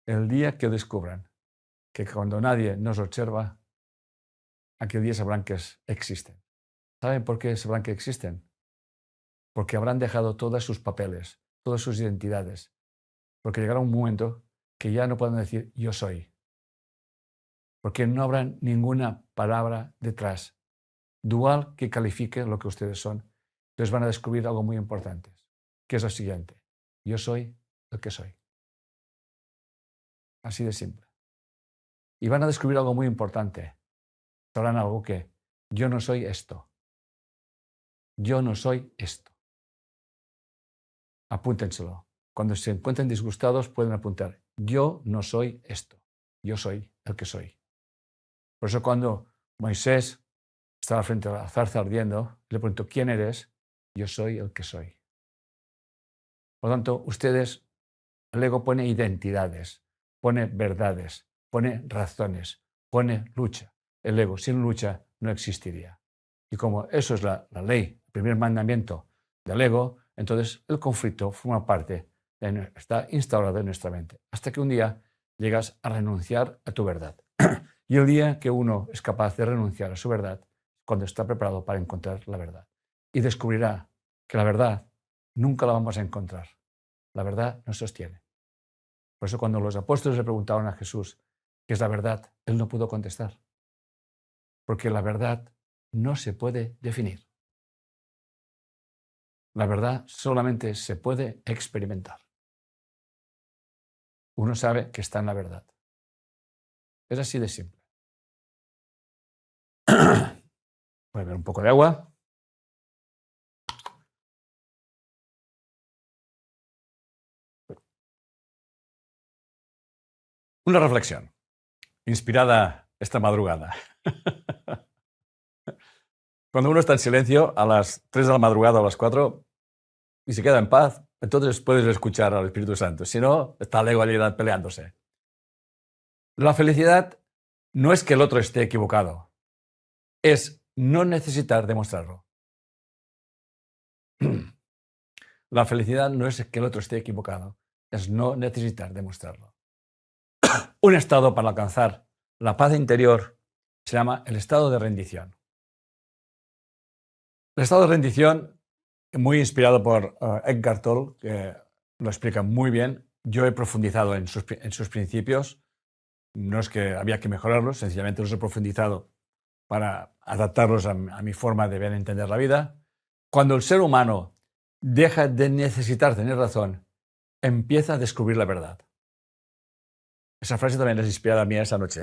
El día que descubran que cuando nadie nos observa, aquel día sabrán que existen. ¿Saben por qué sabrán que existen? Porque habrán dejado todos sus papeles, todas sus identidades. Porque llegará un momento que ya no puedan decir yo soy. Porque no habrá ninguna palabra detrás, dual, que califique lo que ustedes son. Entonces van a descubrir algo muy importante, que es lo siguiente. Yo soy el que soy. Así de simple. Y van a descubrir algo muy importante. Sabrán algo que yo no soy esto. Yo no soy esto. Apúntenselo. Cuando se encuentren disgustados pueden apuntar. Yo no soy esto. Yo soy el que soy. Por eso cuando Moisés estaba frente a la zarza ardiendo, le preguntó, ¿quién eres? Yo soy el que soy. Por lo tanto, ustedes, el ego pone identidades, pone verdades, pone razones, pone lucha. El ego sin lucha no existiría. Y como eso es la ley, el primer mandamiento del ego, entonces el conflicto forma parte, está instaurado en nuestra mente. Hasta que un día llegas a renunciar a tu verdad. Y el día que uno es capaz de renunciar a su verdad, cuando está preparado para encontrar la verdad. Y descubrirá que la verdad nunca la vamos a encontrar. La verdad nos sostiene. Por eso cuando los apóstoles le preguntaban a Jesús qué es la verdad, él no pudo contestar. Porque la verdad no se puede definir. La verdad solamente se puede experimentar. Uno sabe que está en la verdad. Es así de simple. Voy a beber un poco de agua. Una reflexión, inspirada esta madrugada. Cuando uno está en silencio a las 3 de la madrugada o a las 4 y se queda en paz, entonces puedes escuchar al Espíritu Santo. Si no, está el ego allí peleándose. La felicidad no es que el otro esté equivocado, es no necesitar demostrarlo. La felicidad no es que el otro esté equivocado, es no necesitar demostrarlo. Un estado para alcanzar la paz interior se llama el estado de rendición. El estado de rendición, muy inspirado por Eckhart Tolle, que lo explica muy bien. Yo he profundizado en sus principios. No es que había que mejorarlos, sencillamente los he profundizado para adaptarlos a mi forma de ver y entender la vida. Cuando el ser humano deja de necesitar tener razón, empieza a descubrir la verdad. Esa frase también es inspirada a mí esa noche.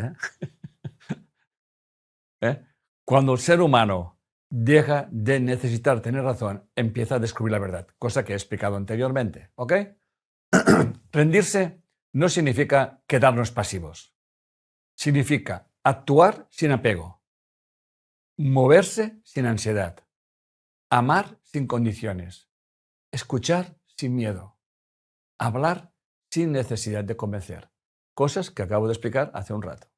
¿Eh? Cuando el ser humano deja de necesitar tener razón, empieza a descubrir la verdad, cosa que he explicado anteriormente. ¿Ok? Rendirse no significa quedarnos pasivos. Significa actuar sin apego, moverse sin ansiedad, amar sin condiciones, escuchar sin miedo, hablar sin necesidad de convencer. Cosas que acabo de explicar hace un rato.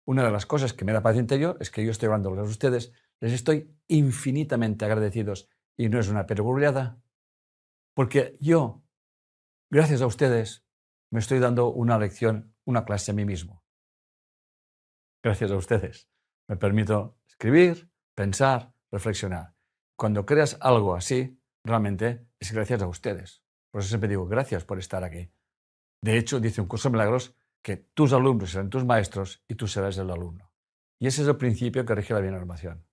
Una de las cosas que me da paz interior es que yo estoy hablando a ustedes, les estoy infinitamente agradecidos y no es una perogrullada, porque yo, gracias a ustedes, me estoy dando una lección, una clase a mí mismo. Gracias a ustedes. Me permito escribir, pensar, reflexionar. Cuando creas algo así, realmente es gracias a ustedes. Por eso siempre digo, gracias por estar aquí. De hecho, dice un curso de milagros que tus alumnos serán tus maestros y tú serás el alumno. Y ese es el principio que rige la bienormación.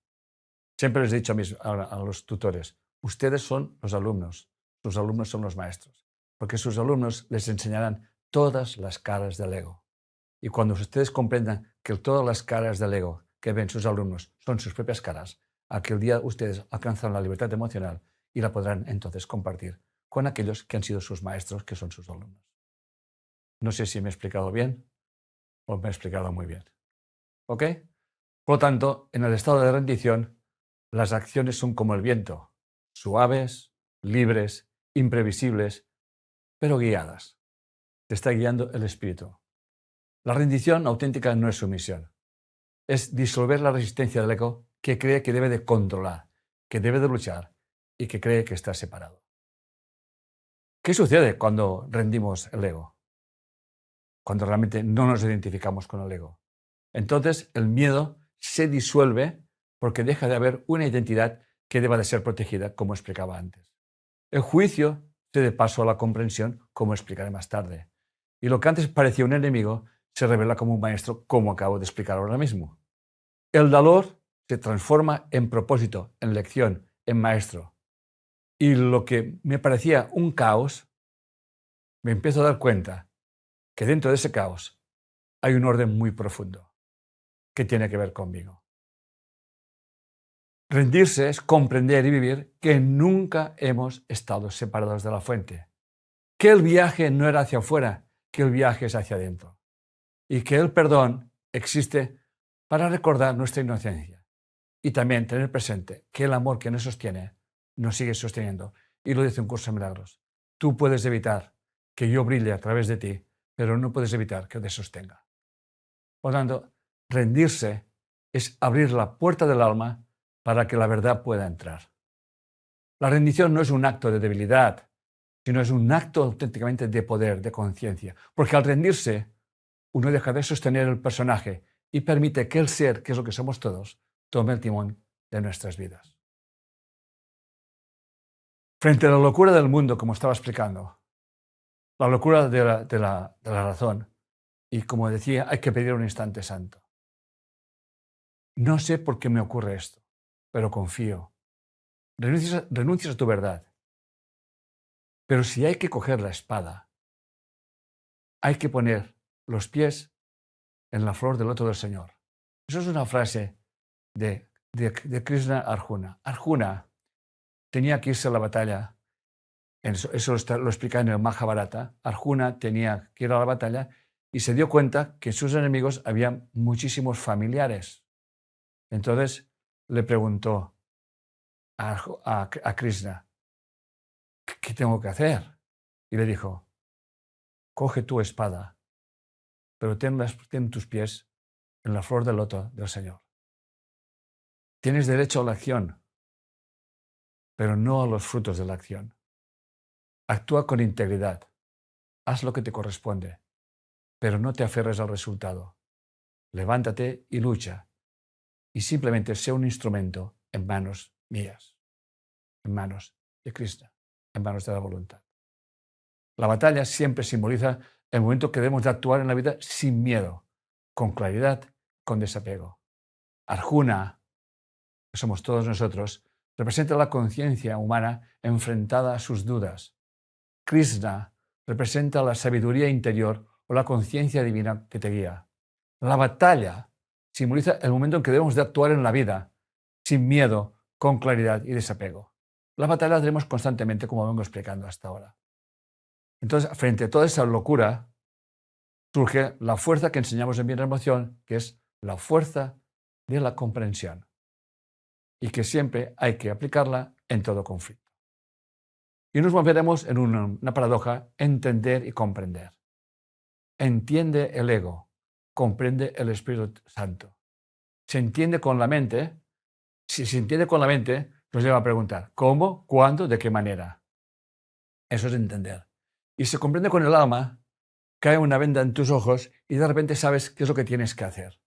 Siempre les he dicho a los tutores, ustedes son los alumnos, sus alumnos son los maestros, porque sus alumnos les enseñarán todas las caras del ego. Y cuando ustedes comprendan que todas las caras del ego que ven sus alumnos son sus propias caras, aquel día ustedes alcanzan la libertad emocional y la podrán entonces compartir con aquellos que han sido sus maestros, que son sus alumnos. No sé si me he explicado bien o me he explicado muy bien. ¿Ok? Por lo tanto, en el estado de rendición, las acciones son como el viento, suaves, libres, imprevisibles, pero guiadas. Te está guiando el espíritu. La rendición auténtica no es sumisión. Es disolver la resistencia del ego que cree que debe de controlar, que debe de luchar y que cree que está separado. ¿Qué sucede cuando rendimos el ego? Cuando realmente no nos identificamos con el ego. Entonces el miedo se disuelve porque deja de haber una identidad que deba de ser protegida, como explicaba antes. El juicio cede paso a la comprensión, como explicaré más tarde. Y lo que antes parecía un enemigo se revela como un maestro, como acabo de explicar ahora mismo. El dolor se transforma en propósito, en lección, en maestro. Y lo que me parecía un caos, me empiezo a dar cuenta que dentro de ese caos hay un orden muy profundo que tiene que ver conmigo. Rendirse es comprender y vivir que nunca hemos estado separados de la fuente, que el viaje no era hacia afuera, que el viaje es hacia adentro y que el perdón existe para recordar nuestra inocencia y también tener presente que el amor que nos sostiene nos sigue sosteniendo. Y lo dice un curso de milagros. Tú puedes evitar que yo brille a través de ti, pero no puedes evitar que te sostenga. Por lo tanto, rendirse es abrir la puerta del alma para que la verdad pueda entrar. La rendición no es un acto de debilidad, sino es un acto auténticamente de poder, de conciencia. Porque al rendirse, uno deja de sostener el personaje y permite que el ser, que es lo que somos todos, tome el timón de nuestras vidas. Frente a la locura del mundo, como estaba explicando, la locura de la razón, y como decía, hay que pedir un instante santo. No sé por qué me ocurre esto, pero confío. Renuncias a tu verdad. Pero si hay que coger la espada, hay que poner los pies en la flor del loto del Señor. Eso es una frase de Krishna Arjuna. Arjuna tenía que irse a la batalla. Eso lo explica en el Mahabharata. Arjuna tenía que ir a la batalla y se dio cuenta que en sus enemigos había muchísimos familiares. Entonces le preguntó a Krishna, ¿qué tengo que hacer? Y le dijo, coge tu espada, pero ten tus pies en la flor del loto del Señor. Tienes derecho a la acción, pero no a los frutos de la acción. Actúa con integridad. Haz lo que te corresponde, pero no te aferres al resultado. Levántate y lucha. Y simplemente sea un instrumento en manos mías, en manos de Krishna, en manos de la voluntad. La batalla siempre simboliza el momento que debemos de actuar en la vida sin miedo, con claridad, con desapego. Arjuna, que somos todos nosotros, representa la conciencia humana enfrentada a sus dudas. Krishna representa la sabiduría interior o la conciencia divina que te guía. La batalla simboliza el momento en que debemos de actuar en la vida, sin miedo, con claridad y desapego. La batalla la tenemos constantemente, como vengo explicando hasta ahora. Entonces, frente a toda esa locura, surge la fuerza que enseñamos en Bien Emoción, que es la fuerza de la comprensión, y que siempre hay que aplicarla en todo conflicto. Y nos volveremos en una paradoja: entender y comprender. Entiende el ego, comprende el Espíritu Santo. Se entiende con la mente. Si se entiende con la mente, nos lleva a preguntar ¿cómo? ¿Cuándo? ¿De qué manera? Eso es entender. Y se comprende con el alma. Cae una venda en tus ojos y de repente sabes qué es lo que tienes que hacer.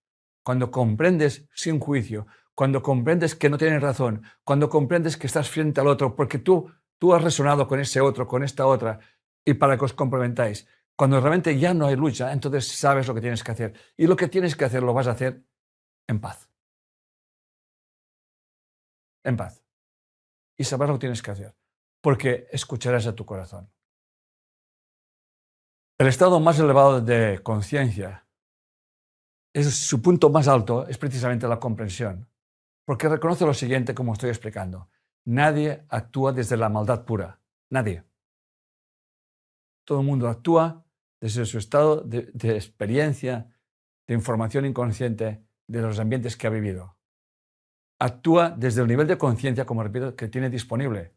Cuando comprendes sin juicio, cuando comprendes que no tienes razón, cuando comprendes que estás frente al otro porque tú has resonado con ese otro, con esta otra, y para que os complementáis, cuando realmente ya no hay lucha, entonces sabes lo que tienes que hacer. Y lo que tienes que hacer lo vas a hacer en paz. En paz. Y sabrás lo que tienes que hacer, porque escucharás a tu corazón. El estado más elevado de conciencia, su punto más alto, es precisamente la comprensión, porque reconoce lo siguiente, como estoy explicando: nadie actúa desde la maldad pura, nadie. Todo el mundo actúa desde su estado de experiencia, de información inconsciente de los ambientes que ha vivido. Actúa desde el nivel de conciencia, como repito, que tiene disponible.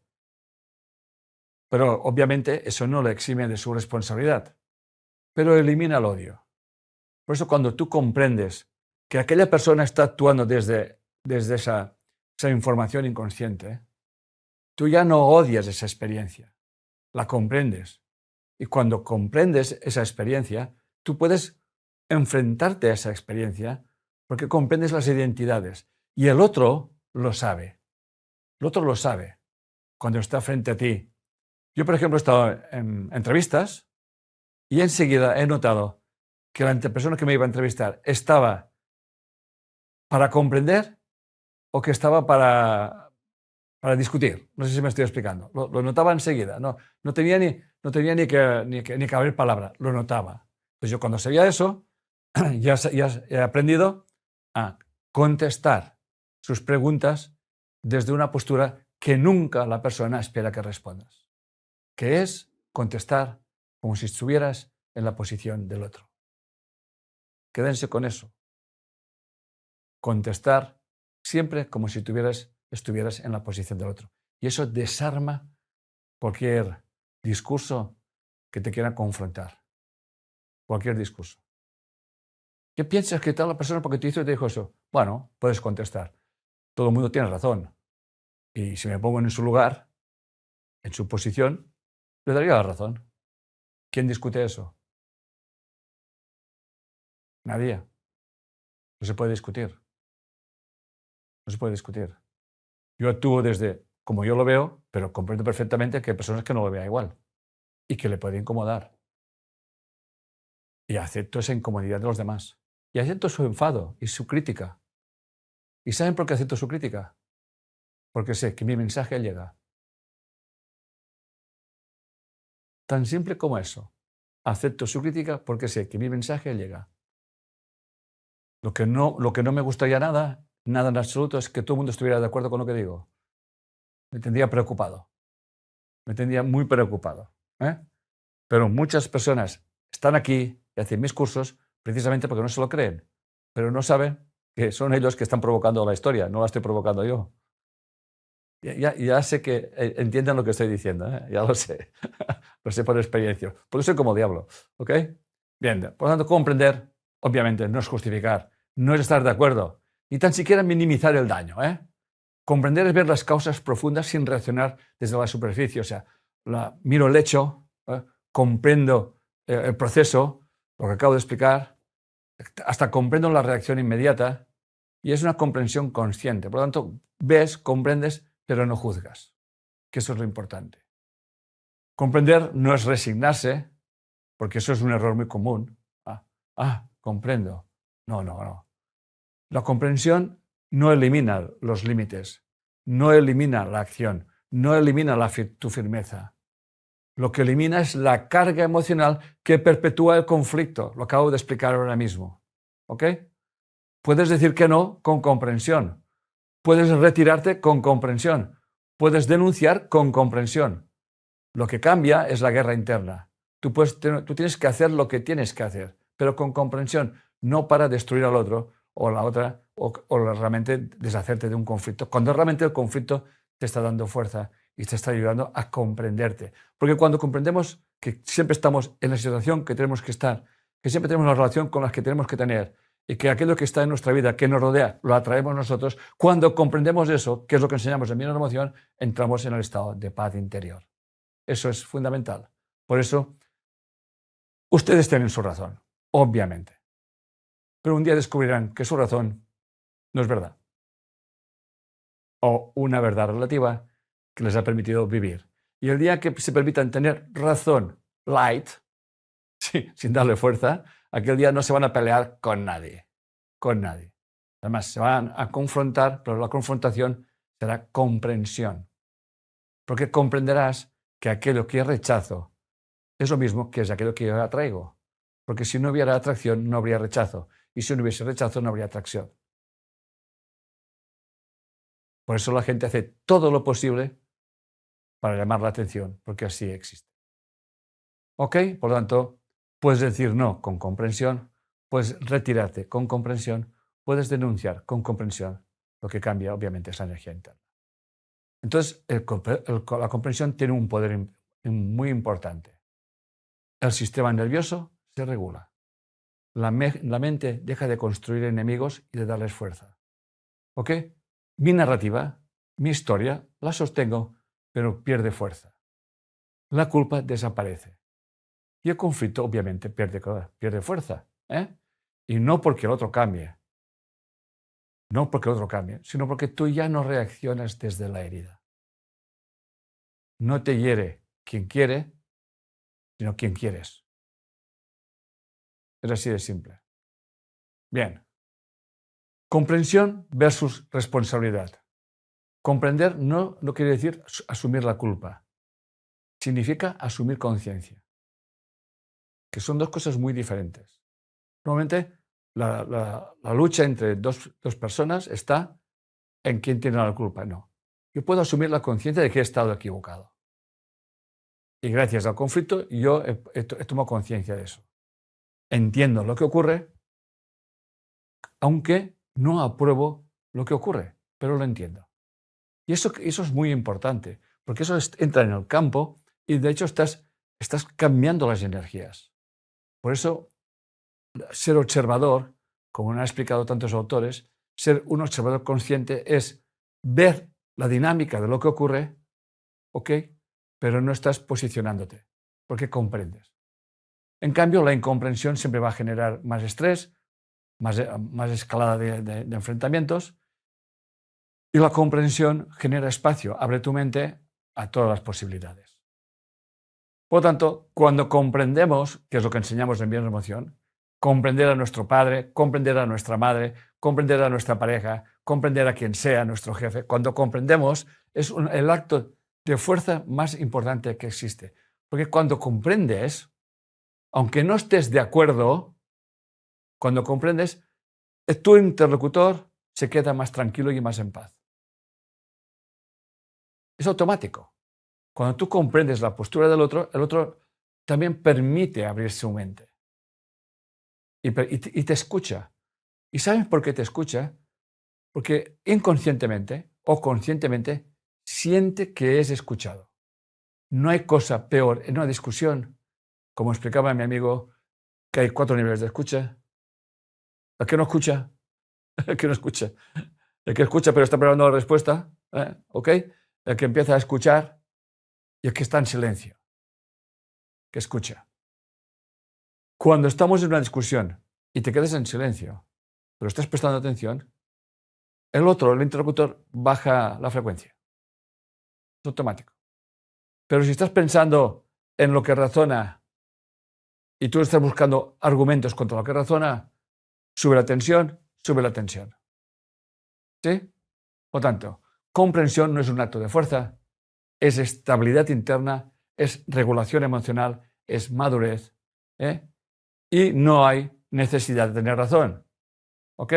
Pero obviamente eso no le exime de su responsabilidad, pero elimina el odio. Por eso, cuando tú comprendes que aquella persona está actuando desde esa información inconsciente, tú ya no odias esa experiencia, la comprendes. Y cuando comprendes esa experiencia, tú puedes enfrentarte a esa experiencia porque comprendes las identidades. Y el otro lo sabe. El otro lo sabe cuando está frente a ti. Yo, por ejemplo, he estado en entrevistas y enseguida he notado que la persona que me iba a entrevistar estaba para comprender o que estaba para discutir. No sé si me estoy explicando. Lo notaba enseguida. No tenía ni que abrir palabra. Lo notaba. Pues yo, cuando sabía eso, ya he aprendido a contestar sus preguntas desde una postura que nunca la persona espera que respondas, que es contestar como si estuvieras en la posición del otro. Quédense con eso. Contestar siempre como si estuvieras en la posición del otro. Y eso desarma cualquier discurso que te quiera confrontar. Cualquier discurso. ¿Qué piensas que tal la persona porque te dijo eso? Bueno, puedes contestar. Todo el mundo tiene razón. Y si me pongo en su lugar, en su posición, le daría la razón. ¿Quién discute eso? Nadie. No se puede discutir. No se puede discutir. Yo actúo desde como yo lo veo, pero comprendo perfectamente que hay personas que no lo vean igual y que le puede incomodar. Y acepto esa incomodidad de los demás. Y acepto su enfado y su crítica. ¿Y saben por qué acepto su crítica? Porque sé que mi mensaje llega. Tan simple como eso. Acepto su crítica porque sé que mi mensaje llega. Lo que no me gustaría nada en absoluto, es que todo el mundo estuviera de acuerdo con lo que digo. Me tendría preocupado. Me tendría muy preocupado. Pero muchas personas están aquí y hacen mis cursos precisamente porque no se lo creen, pero no saben que son ellos que están provocando la historia, no la estoy provocando yo. Ya sé que entienden lo que estoy diciendo, ya lo sé. Lo sé por experiencia. Por eso soy como diablo. ¿Ok? Bien, por lo tanto, comprender, obviamente, no es justificar, no es estar de acuerdo, ni tan siquiera minimizar el daño. Comprender es ver las causas profundas sin reaccionar desde la superficie. O sea, miro el hecho, comprendo el proceso, lo que acabo de explicar, hasta comprendo la reacción inmediata, y es una comprensión consciente. Por lo tanto, ves, comprendes, pero no juzgas, que eso es lo importante. Comprender no es resignarse, porque eso es un error muy común. Comprendo. No. La comprensión no elimina los límites, no elimina la acción, no elimina tu firmeza. Lo que elimina es la carga emocional que perpetúa el conflicto. Lo acabo de explicar ahora mismo. ¿Ok? Puedes decir que no con comprensión. Puedes retirarte con comprensión. Puedes denunciar con comprensión. Lo que cambia es la guerra interna. Tú tienes que hacer lo que tienes que hacer, pero con comprensión, no para destruir al otro o la otra o realmente deshacerte de un conflicto, cuando realmente el conflicto te está dando fuerza y te está ayudando a comprenderte. Porque cuando comprendemos que siempre estamos en la situación que tenemos que estar, que siempre tenemos la relación con las que tenemos que tener y que aquello que está en nuestra vida, que nos rodea, lo atraemos nosotros, cuando comprendemos eso, que es lo que enseñamos en Bien en Emoción, entramos en el estado de paz interior. Eso es fundamental. Por eso, ustedes tienen su razón, obviamente. Pero un día descubrirán que su razón no es verdad. O una verdad relativa que les ha permitido vivir. Y el día que se permitan tener razón light, sí, sin darle fuerza, aquel día no se van a pelear con nadie. Con nadie. Además, se van a confrontar, pero la confrontación será comprensión. Porque comprenderás que aquello que rechazo es lo mismo que es aquello que yo atraigo. Porque si no hubiera atracción, no habría rechazo. Y si no hubiese rechazo, no habría atracción. Por eso la gente hace todo lo posible para llamar la atención, porque así existe. ¿Ok? Por lo tanto, puedes decir no con comprensión, puedes retirarte con comprensión, puedes denunciar con comprensión. Lo que cambia, obviamente, es la energía interna. Entonces, la comprensión tiene un poder muy importante. El sistema nervioso se regula. La mente deja de construir enemigos y de darles fuerza. ¿Ok? Mi narrativa, mi historia, la sostengo, pero pierde fuerza. La culpa desaparece. Y el conflicto, obviamente, pierde fuerza. Y no porque el otro cambie. No porque el otro cambie, sino porque tú ya no reaccionas desde la herida. No te hiere quien quiere, sino quien quieres. Es así de simple. Bien. Comprensión versus responsabilidad. Comprender no quiere decir asumir la culpa. Significa asumir conciencia. Que son dos cosas muy diferentes. Normalmente la lucha entre dos personas está en quién tiene la culpa. No. Yo puedo asumir la conciencia de que he estado equivocado. Y gracias al conflicto yo he tomado conciencia de eso. Entiendo lo que ocurre, aunque no apruebo lo que ocurre, pero lo entiendo. Y eso es muy importante, porque eso entra en el campo y de hecho estás cambiando las energías. Por eso, ser observador, como han explicado tantos autores, ser un observador consciente es ver la dinámica de lo que ocurre, ¿ok? Pero no estás posicionándote, porque comprendes. En cambio, la incomprensión siempre va a generar más estrés, más escalada de enfrentamientos, y la comprensión genera espacio, abre tu mente a todas las posibilidades. Por lo tanto, cuando comprendemos, que es lo que enseñamos en Bien de Emoción, comprender a nuestro padre, comprender a nuestra madre, comprender a nuestra pareja, comprender a quien sea nuestro jefe, cuando comprendemos es el acto de fuerza más importante que existe. Porque cuando comprendes, aunque no estés de acuerdo, cuando comprendes, tu interlocutor se queda más tranquilo y más en paz. Es automático. Cuando tú comprendes la postura del otro, el otro también permite abrir su mente. Y te escucha. ¿Y sabes por qué te escucha? Porque inconscientemente o conscientemente siente que es escuchado. No hay cosa peor en una discusión, como explicaba mi amigo, que hay 4 niveles de escucha. El que no escucha, el que no escucha, el que escucha pero está preparando la respuesta, ¿ok? El que empieza a escuchar y el que está en silencio, que escucha. Cuando estamos en una discusión y te quedas en silencio, pero estás prestando atención, el otro, el interlocutor, baja la frecuencia. Es automático. Pero si estás pensando en lo que razona y tú estás buscando argumentos contra lo que razona, sube la tensión, sube la tensión. ¿Sí? Por tanto, comprensión no es un acto de fuerza, es estabilidad interna, es regulación emocional, es madurez, ¿eh? Y no hay necesidad de tener razón, ¿ok?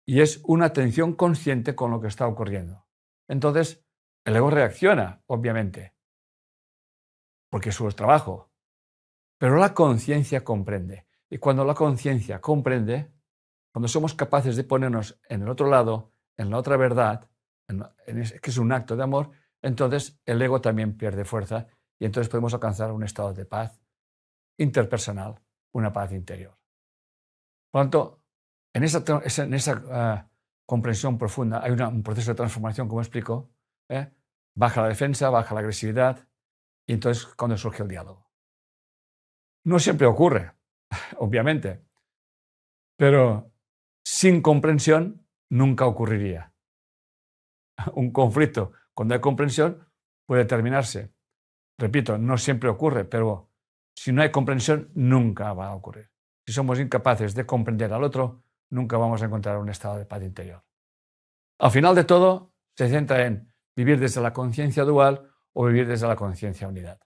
Y es una atención consciente con lo que está ocurriendo. Entonces, el ego reacciona, obviamente, porque es su trabajo, pero la conciencia comprende. Y cuando la conciencia comprende, cuando somos capaces de ponernos en el otro lado, en la otra verdad, que es un acto de amor, entonces el ego también pierde fuerza y entonces podemos alcanzar un estado de paz interpersonal, una paz interior. Por lo tanto, en esa comprensión profunda hay un proceso de transformación, como explico, ¿eh? Baja la defensa, baja la agresividad y entonces cuando surge el diálogo. No siempre ocurre, obviamente, pero sin comprensión nunca ocurriría. Un conflicto, cuando hay comprensión, puede terminarse. Repito, no siempre ocurre, pero si no hay comprensión, nunca va a ocurrir. Si somos incapaces de comprender al otro, nunca vamos a encontrar un estado de paz interior. Al final de todo, se centra en vivir desde la conciencia dual o vivir desde la conciencia unidad.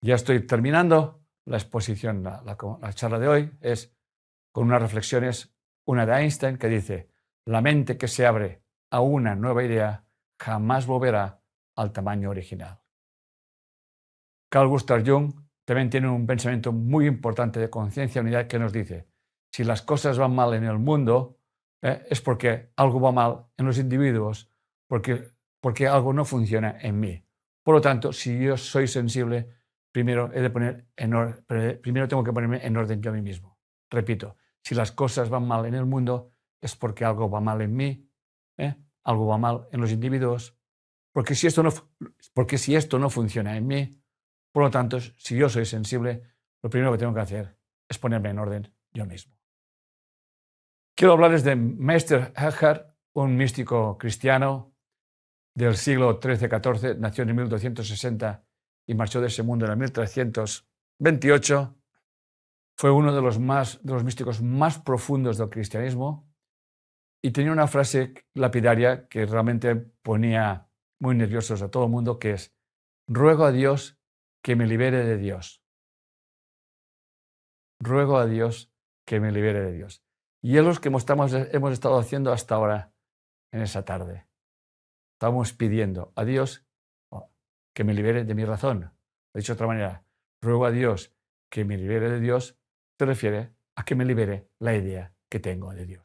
Ya estoy terminando la exposición, la charla de hoy es con unas reflexiones, una de Einstein que dice, la mente que se abre a una nueva idea jamás volverá al tamaño original. Carl Gustav Jung también tiene un pensamiento muy importante de conciencia unidad que nos dice, si las cosas van mal en el mundo, es porque algo va mal en los individuos, porque algo no funciona en mí. Por lo tanto, si yo soy sensible, primero tengo que ponerme en orden yo a mí mismo. Repito, si las cosas van mal en el mundo, es porque algo va mal en mí, algo va mal en los individuos, porque si esto no funciona en mí, por lo tanto, si yo soy sensible, lo primero que tengo que hacer es ponerme en orden yo mismo. Quiero hablarles de Meister Eckhart, un místico cristiano del siglo XIII-XIV, nació en 1260 y marchó de ese mundo en el 1328. Fue uno de los místicos más profundos del cristianismo y tenía una frase lapidaria que realmente ponía muy nerviosos a todo el mundo, que es, ruego a Dios que me libere de Dios. Ruego a Dios que me libere de Dios. Y es lo que hemos estado haciendo hasta ahora en esa tarde. Estamos pidiendo a Dios que me libere de mi razón. Lo he dicho de otra manera, ruego a Dios que me libere de Dios, se refiere a que me libere la idea que tengo de Dios.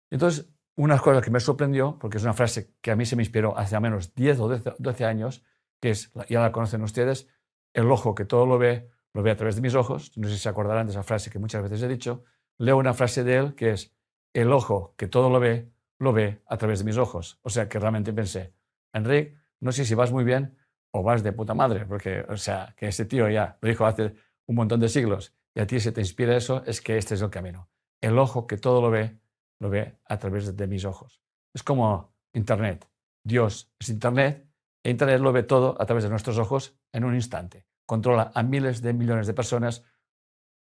Entonces, una cosa que me sorprendió, porque es una frase que a mí se me inspiró hace al menos 10 o 12 años, que es, ya la conocen ustedes, el ojo que todo lo ve a través de mis ojos. No sé si se acordarán de esa frase que muchas veces he dicho. Leo una frase de él que es, el ojo que todo lo ve a través de mis ojos. O sea, que realmente pensé, Enrique, no sé si vas muy bien o vas de puta madre, porque, o sea, que ese tío ya lo dijo hace un montón de siglos y a ti se te inspira eso, es que este es el camino. El ojo que todo lo ve a través de mis ojos. Es como Internet. Dios es Internet e Internet lo ve todo a través de nuestros ojos en un instante. Controla a miles de millones de personas,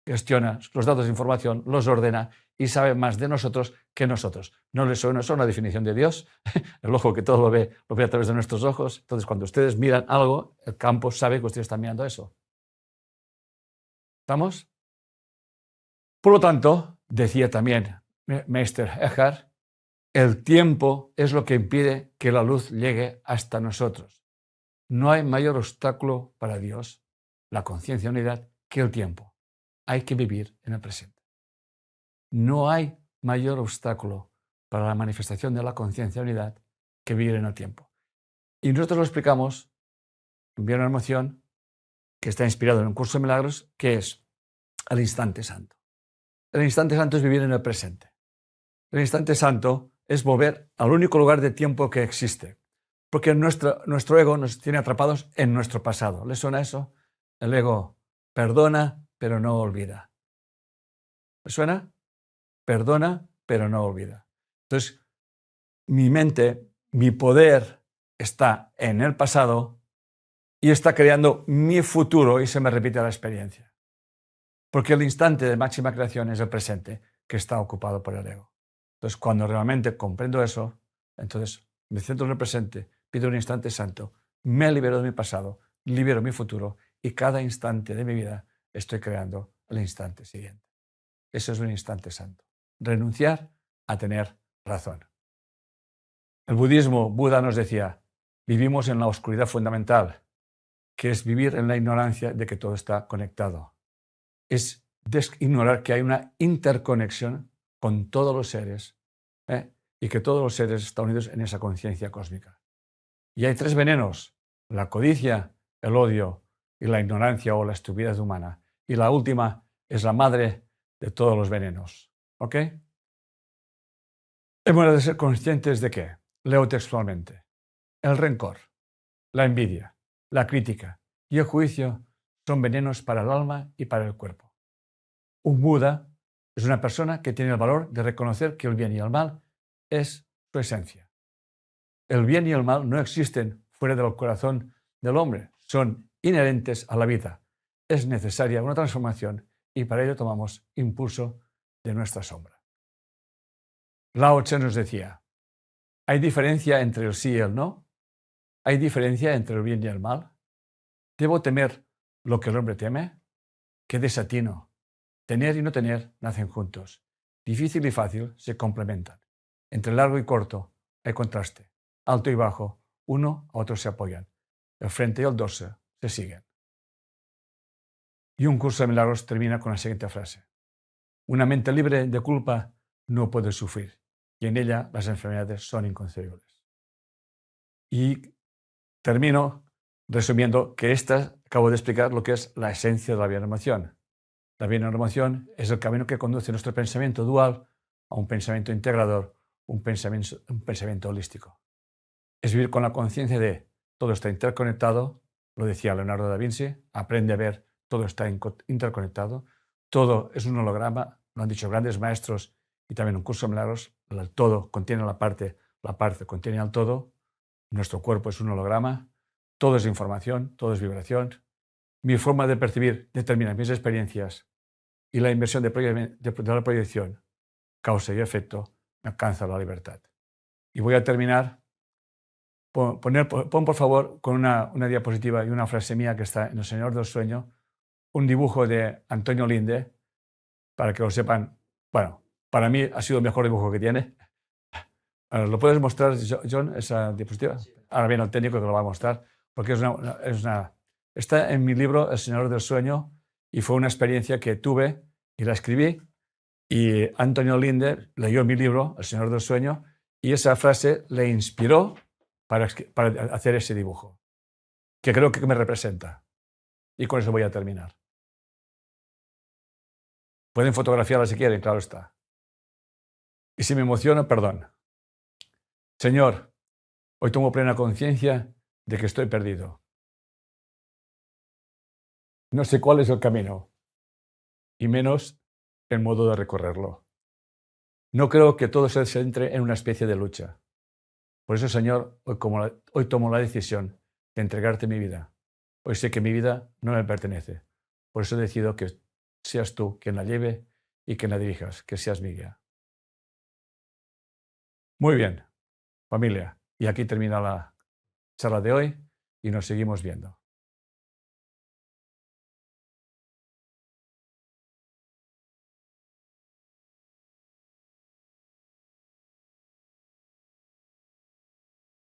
gestiona los datos de información, los ordena y sabe más de nosotros que nosotros. ¿No les suena eso una definición de Dios? El ojo que todo lo ve a través de nuestros ojos. Entonces, cuando ustedes miran algo, el campo sabe que ustedes están mirando eso. ¿Estamos? Por lo tanto, decía también Meister Eckhart, el tiempo es lo que impide que la luz llegue hasta nosotros. No hay mayor obstáculo para Dios, la conciencia unidad, que el tiempo. Hay que vivir en el presente. No hay mayor obstáculo para la manifestación de la conciencia unidad que vivir en el tiempo. Y nosotros lo explicamos en Bien una emoción que está inspirado en un curso de milagros, que es el instante santo. El instante santo es vivir en el presente. El instante santo es volver al único lugar de tiempo que existe. Porque nuestro ego nos tiene atrapados en nuestro pasado. ¿Les suena eso? El ego perdona, pero no olvida. ¿Les suena? Perdona, pero no olvida. Entonces, mi mente, mi poder está en el pasado y está creando mi futuro y se me repite la experiencia. Porque el instante de máxima creación es el presente que está ocupado por el ego. Entonces, cuando realmente comprendo eso, entonces me centro en el presente, pido un instante santo, me libero de mi pasado, libero mi futuro y cada instante de mi vida estoy creando el instante siguiente. Eso es un instante santo. Renunciar a tener razón. El budismo, Buda nos decía, vivimos en la oscuridad fundamental, que es vivir en la ignorancia de que todo está conectado. Es ignorar que hay una interconexión con todos los seres y que todos los seres están unidos en esa conciencia cósmica. Y hay tres venenos, la codicia, el odio y la ignorancia o la estupidez humana. Y la última es la madre de todos los venenos. ¿Ok? Hemos de ser conscientes de que, leo textualmente, el rencor, la envidia, la crítica y el juicio son venenos para el alma y para el cuerpo. Un Buda es una persona que tiene el valor de reconocer que el bien y el mal es su esencia. El bien y el mal no existen fuera del corazón del hombre, son inherentes a la vida. Es necesaria una transformación y para ello tomamos impulso de nuestra sombra. Lao Tse nos decía, ¿hay diferencia entre el sí y el no? ¿Hay diferencia entre el bien y el mal? ¿Debo temer lo que el hombre teme? ¡Qué desatino! Tener y no tener nacen juntos. Difícil y fácil se complementan. Entre largo y corto hay contraste. Alto y bajo, uno a otro se apoyan. El frente y el dorso se siguen. Y un curso de milagros termina con la siguiente frase. Una mente libre de culpa no puede sufrir y en ella las enfermedades son inconcebibles. Y termino resumiendo que acabo de explicar lo que es la esencia de la bienormación. La bienormación es el camino que conduce nuestro pensamiento dual a un pensamiento integrador, un pensamiento holístico. Es vivir con la conciencia de todo está interconectado, lo decía Leonardo da Vinci, aprende a ver, todo está interconectado, todo es un holograma, lo han dicho grandes maestros y también un curso de milagros, el todo contiene la parte contiene al todo, nuestro cuerpo es un holograma, todo es información, todo es vibración, mi forma de percibir determina mis experiencias y la inversión de la proyección, causa y efecto, me alcanza la libertad. Y voy a terminar. Pon por favor con una diapositiva y una frase mía que está en El Señor del Sueño, un dibujo de Antonio Linde, para que lo sepan. Bueno, para mí ha sido el mejor dibujo que tiene. ¿Lo puedes mostrar, John, esa diapositiva? Sí. Ahora viene el técnico que lo va a mostrar, porque está en mi libro El Señor del Sueño y fue una experiencia que tuve y la escribí y Antonio Linde leyó mi libro El Señor del Sueño y esa frase le inspiró para hacer ese dibujo, que creo que me representa. Y con eso voy a terminar. Pueden fotografiarla si quieren, claro está. Y si me emociono, perdón. Señor, hoy tomo plena conciencia de que estoy perdido. No sé cuál es el camino, y menos el modo de recorrerlo. No creo que todo se centre en una especie de lucha. Por eso, Señor, hoy tomo la decisión de entregarte mi vida. Hoy sé que mi vida no me pertenece. Por eso decido que seas tú quien la lleve y quien la dirijas, que seas mi guía. Muy bien, familia. Y aquí termina la charla de hoy y nos seguimos viendo.